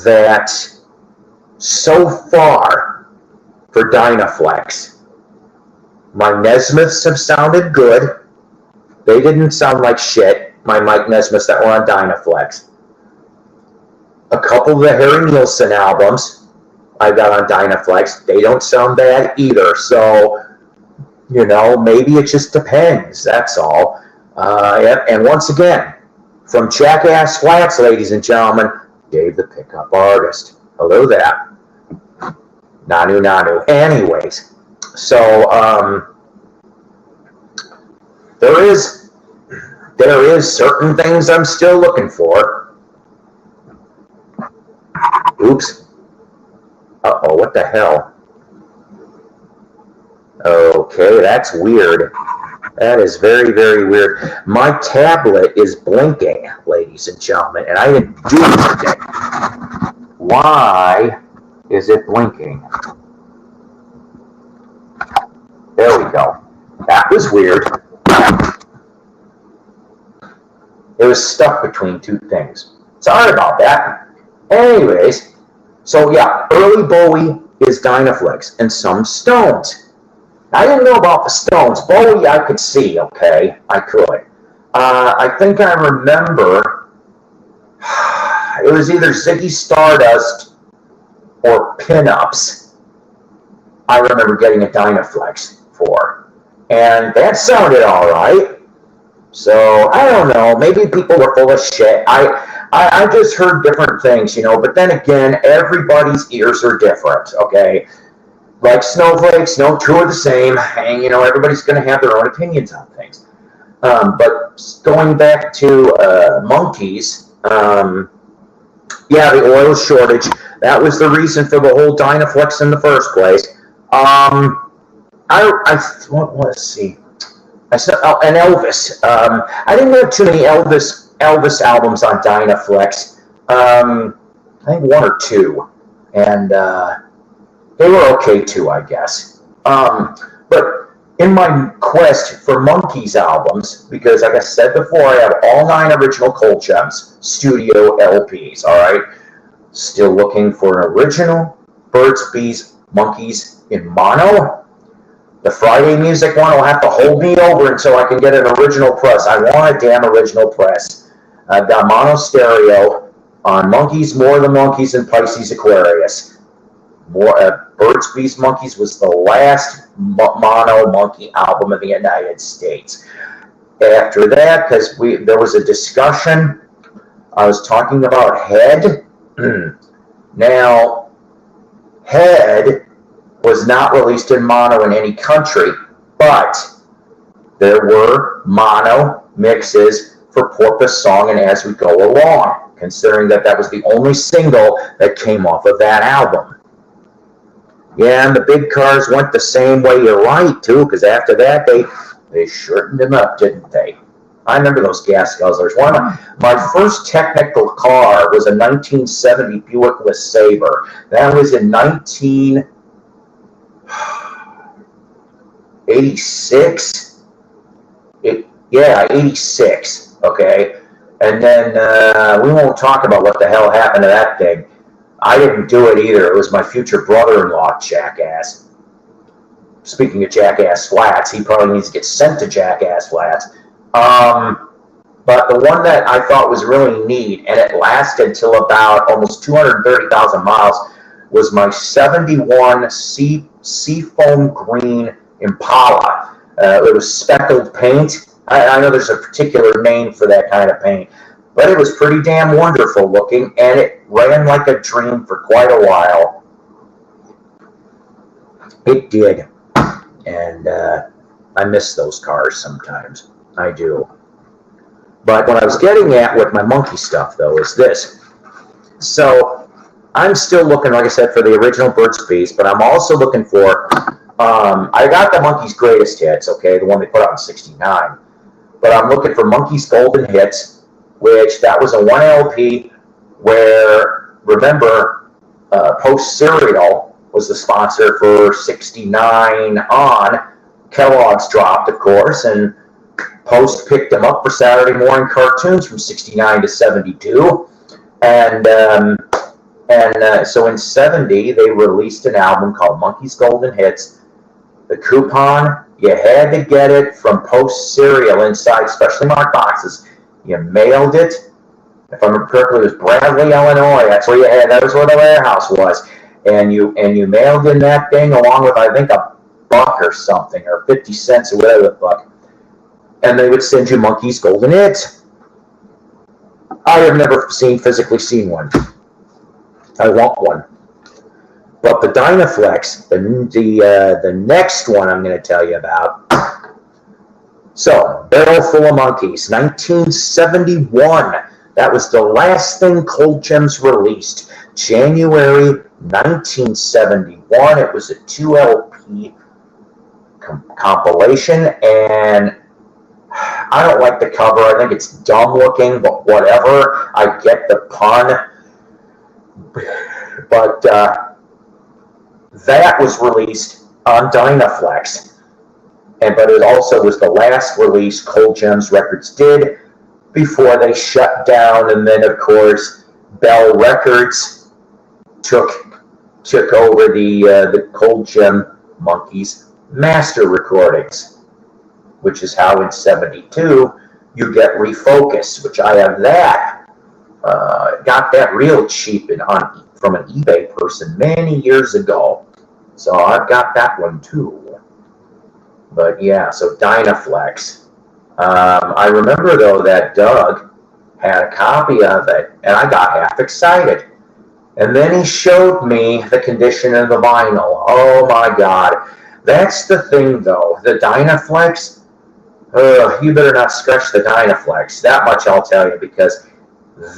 that so far for Dynaflex, my Nesmiths have sounded good. They didn't sound like shit, my Mike Nesmiths that were on Dynaflex. A couple of the Harry Nilsson albums I got on Dynaflex, they don't sound bad either. So, you know, maybe it just depends. That's all. And once again, from Jackass Flats, ladies and gentlemen, Dave the Pickup Artist. Hello there. Nanu. Anyways, so there is certain things I'm still looking for. Oops. Uh-oh, what the hell? Okay, that's weird. That is very, very weird. My tablet is blinking, ladies and gentlemen, and I didn't do anything. Why is it blinking? There we go. That was weird. It was stuck between two things. Sorry about that. Anyways, so yeah, early Bowie is Dynaflex and some Stones. I didn't know about the Stones. Bowie I could see, okay? I could. I think I remember it was either Ziggy Stardust or Pinups. I remember getting a Dynaflex for. And that sounded all right. So, I don't know. Maybe people were full of shit. I just heard different things, you know. But then again, everybody's ears are different, okay? Like snowflakes, no two are the same. And, you know, everybody's going to have their own opinions on things. But going back to Monkeys, yeah, the oil shortage. That was the reason for the whole Dynaflex in the first place. Let's see. I said, and Elvis. I didn't have too many Elvis albums on Dynaflex. I think one or two, and they were okay too, I guess. But in my quest for Monkeys albums, because like I said before, I have all 9 original Cold Gems studio LPs. All right, still looking for an original Birds, Bees, Monkeys in mono. The Friday music one will have to hold me over until I can get an original press. I want a damn original press. I've got mono stereo on Monkeys, More Than Monkeys, and Pisces Aquarius. Birds, Bees, Monkeys was the last mono monkey album in the United States. After that, because there was a discussion, I was talking about Head. Now, Head was not released in mono in any country, but there were mono mixes for Porpoise Song and As We Go Along, considering that was the only single that came off of that album. Yeah, and the big cars went the same way, you're right, too, because after that, they shortened them up, didn't they? I remember those gas guzzlers. One of my first technical car was a 1970 Buick LeSabre. That was in 1986. 86. Okay, and then we won't talk about what the hell happened to that thing. I didn't do it either. It was my future brother-in-law, jackass. Speaking of Jackass Flats, he probably needs to get sent to Jackass Flats. But the one that I thought was really neat, and it lasted till about almost 230,000 miles, was my 71 Seafoam Green Impala. It was speckled paint. I know there's a particular name for that kind of paint, but it was pretty damn wonderful looking, and it ran like a dream for quite a while. It did. And I miss those cars sometimes. I do. But what I was getting at with my monkey stuff, though, is this. So I'm still looking, like I said, for the original Burt's Bees, but I'm also looking for, I got the Monkey's Greatest Hits, okay, the one they put out in 69. But I'm looking for Monkey's Golden Hits, which that was a 1 LP where, remember, Post Cereal was the sponsor for 69 on. Kellogg's dropped, of course, and Post picked them up for Saturday morning cartoons from 69 to 72. And so in 70, they released an album called Monkey's Golden Hits. The coupon, you had to get it from Post Cereal inside specially marked boxes. You mailed it. If I remember correctly, it was Bradley, Illinois. That's where you had. That was where the warehouse was. And you mailed in that thing along with, I think, $1 or something, or 50 cents or whatever the fuck. And they would send you Monkey's Golden Hits. I have never physically seen one. I want one. But the Dynaflex, the next one I'm going to tell you about. So, Barrel Full of Monkeys, 1971. That was the last thing Cold Gems released. January 1971. It was a 2 LP compilation, and I don't like the cover. I think it's dumb looking, but whatever. I get the pun. But that was released on Dynaflex. But it also was the last release Cold Gems Records did before they shut down. And then, of course, Bell Records took over the Cold Gem Monkeys master recordings, which is how in 72 you get Refocus, which I have that. Got that real cheap from an eBay person many years ago. So I've got that one too. But yeah, so Dynaflex. I remember though that Doug had a copy of it, and I got half excited. And then he showed me the condition of the vinyl. Oh my God. That's the thing though. The Dynaflex, you better not scratch the Dynaflex. That much I'll tell you, because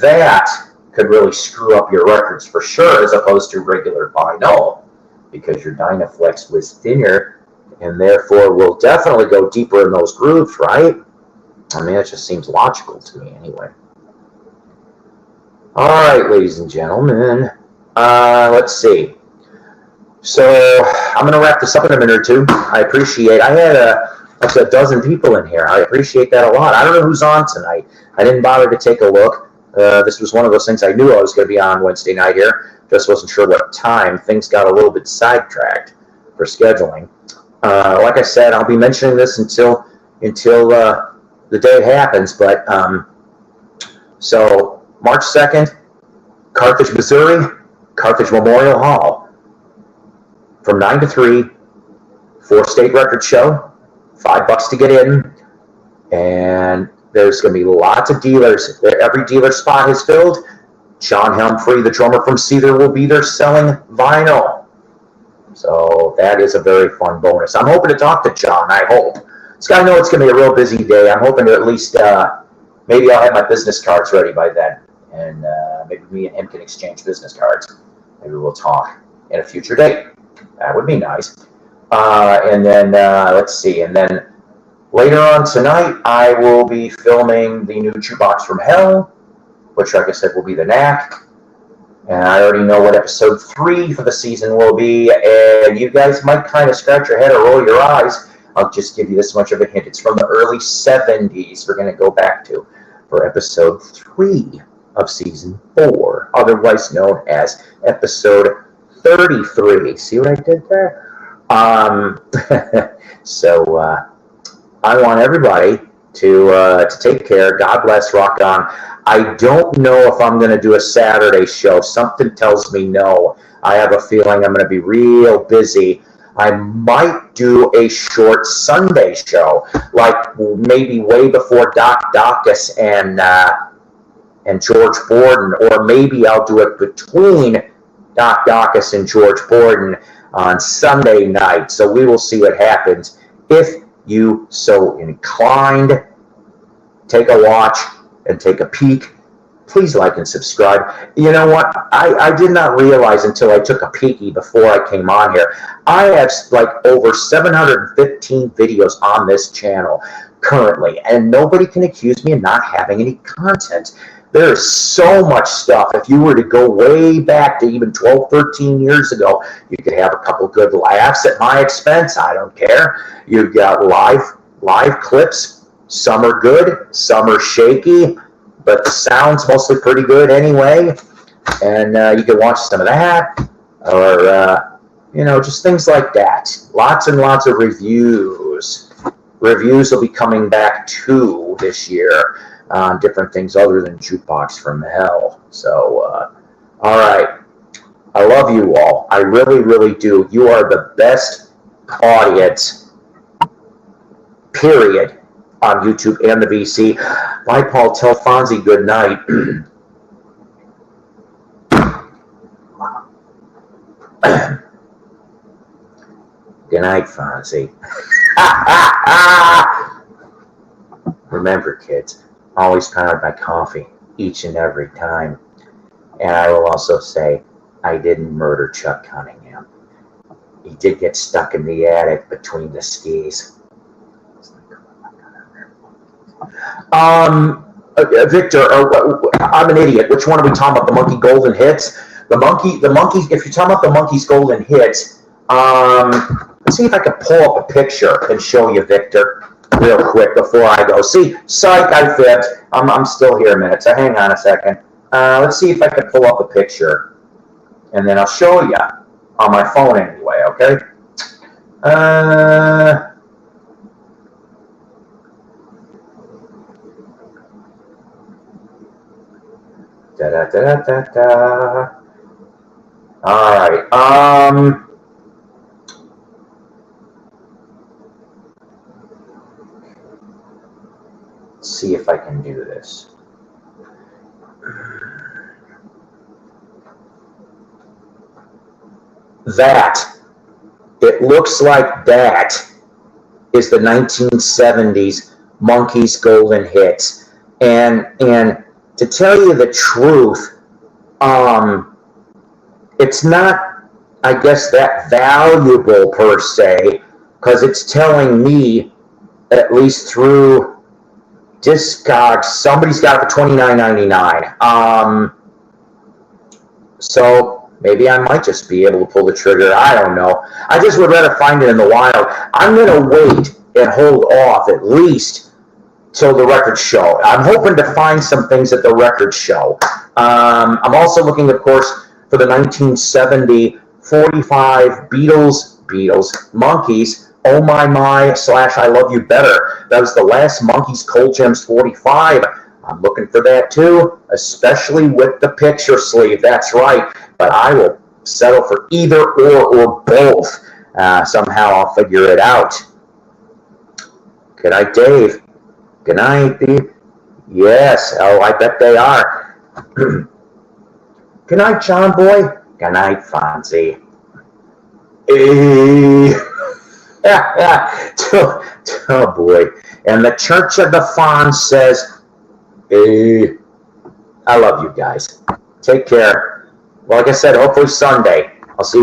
that could really screw up your records for sure, as opposed to regular vinyl, because your Dynaflex was thinner and therefore will definitely go deeper in those grooves, right? I mean, it just seems logical to me anyway. All right, ladies and gentlemen, let's see. So I'm going to wrap this up in a minute or two. I had a dozen people in here. I appreciate that a lot. I don't know who's on tonight. I didn't bother to take a look. This was one of those things I knew I was going to be on Wednesday night here. Just wasn't sure what time. Things got a little bit sidetracked for scheduling. Like I said, I'll be mentioning this until the day it happens. But so March 2nd, Carthage, Missouri, Carthage Memorial Hall, from 9 to 3, 4-state record show, $5 to get in, and there's going to be lots of dealers. Every dealer spot is filled. John Humphrey, the drummer from Seether, will be there selling vinyl. So that is a very fun bonus. I'm hoping to talk to John, I hope. I know it's going to be a real busy day. I'm hoping to at least, maybe I'll have my business cards ready by then. And maybe me and him can exchange business cards. Maybe we'll talk at a future date. That would be nice. And then, let's see. And then later on tonight, I will be filming the new Jukebox from Hell, which, like I said, will be the Knack. And I already know what episode 3 for the season will be. And you guys might kind of scratch your head or roll your eyes. I'll just give you this much of a hint. It's from the early 70s we're going to go back to for episode 3 of season 4, otherwise known as episode 33. See what I did there? So I want everybody to take care. God bless. Rock on. I don't know if I'm going to do a Saturday show. Something tells me no. I have a feeling I'm going to be real busy. I might do a short Sunday show, like maybe way before Doc Dacus and George Borden, or maybe I'll do it between Doc Dacus and George Borden. on Sunday night. So we will see what happens. If you so inclined, take a watch and take a peek. Please like and subscribe. You know what? I did not realize until I took a peeky before I came on here. I have like over 715 videos on this channel currently, and nobody can accuse me of not having any content. There is so much stuff. If you were to go way back to even 12, 13 years ago, you could have a couple good laughs at my expense. I don't care. You've got live clips. Some are good, some are shaky, but the sound's mostly pretty good anyway. And you can watch some of that, or just things like that. Lots and lots of reviews. Reviews will be coming back too this year on different things other than Jukebox from Hell. So, all right. I love you all. I really, really do. You are the best audience, period, on YouTube and the VC. Bye, Paul. Tell Fonzie good night. Good night, Fonzie. Remember, kids, always powered by coffee, each and every time. And I will also say, I didn't murder Chuck Cunningham. He did get stuck in the attic between the skis. Victor, I'm an idiot. Which one are we talking about? The Monkey Golden Hits? The monkey, if you're talking about the Monkey's Golden Hits, let's see if I can pull up a picture and show you, Victor, real quick before I go. See, psych, I fibbed. I'm still here a minute, so hang on a second. Let's see if I can pull up a picture, and then I'll show you on my phone anyway, okay? Da-da-da-da-da-da. All right. Let's see if I can do this. It looks like that is the 1970s Monkey's Golden Hits. And to tell you the truth, it's not, I guess, that valuable per se, because it's telling me, at least through Discogs, somebody's got it for $29.99. So maybe I might just be able to pull the trigger. I don't know. I just would rather find it in the wild. I'm going to wait and hold off at least till the record show. I'm hoping to find some things at the record show. I'm also looking, of course, for the 1970 45 Beatles, Monkeys, Oh My My / I Love You Better. That was the last Monkeys Cold Gems 45. I'm looking for that too, especially with the picture sleeve. That's right. But I will settle for either or both. Somehow I'll figure it out. Good night, Dave. Good night, Dave. Yes. Oh, I bet they are. Good night, John Boy. Good night, Fonzie. Oh, boy. And the Church of the Fonz says, I love you guys. Take care. Well, like I said, hopefully Sunday.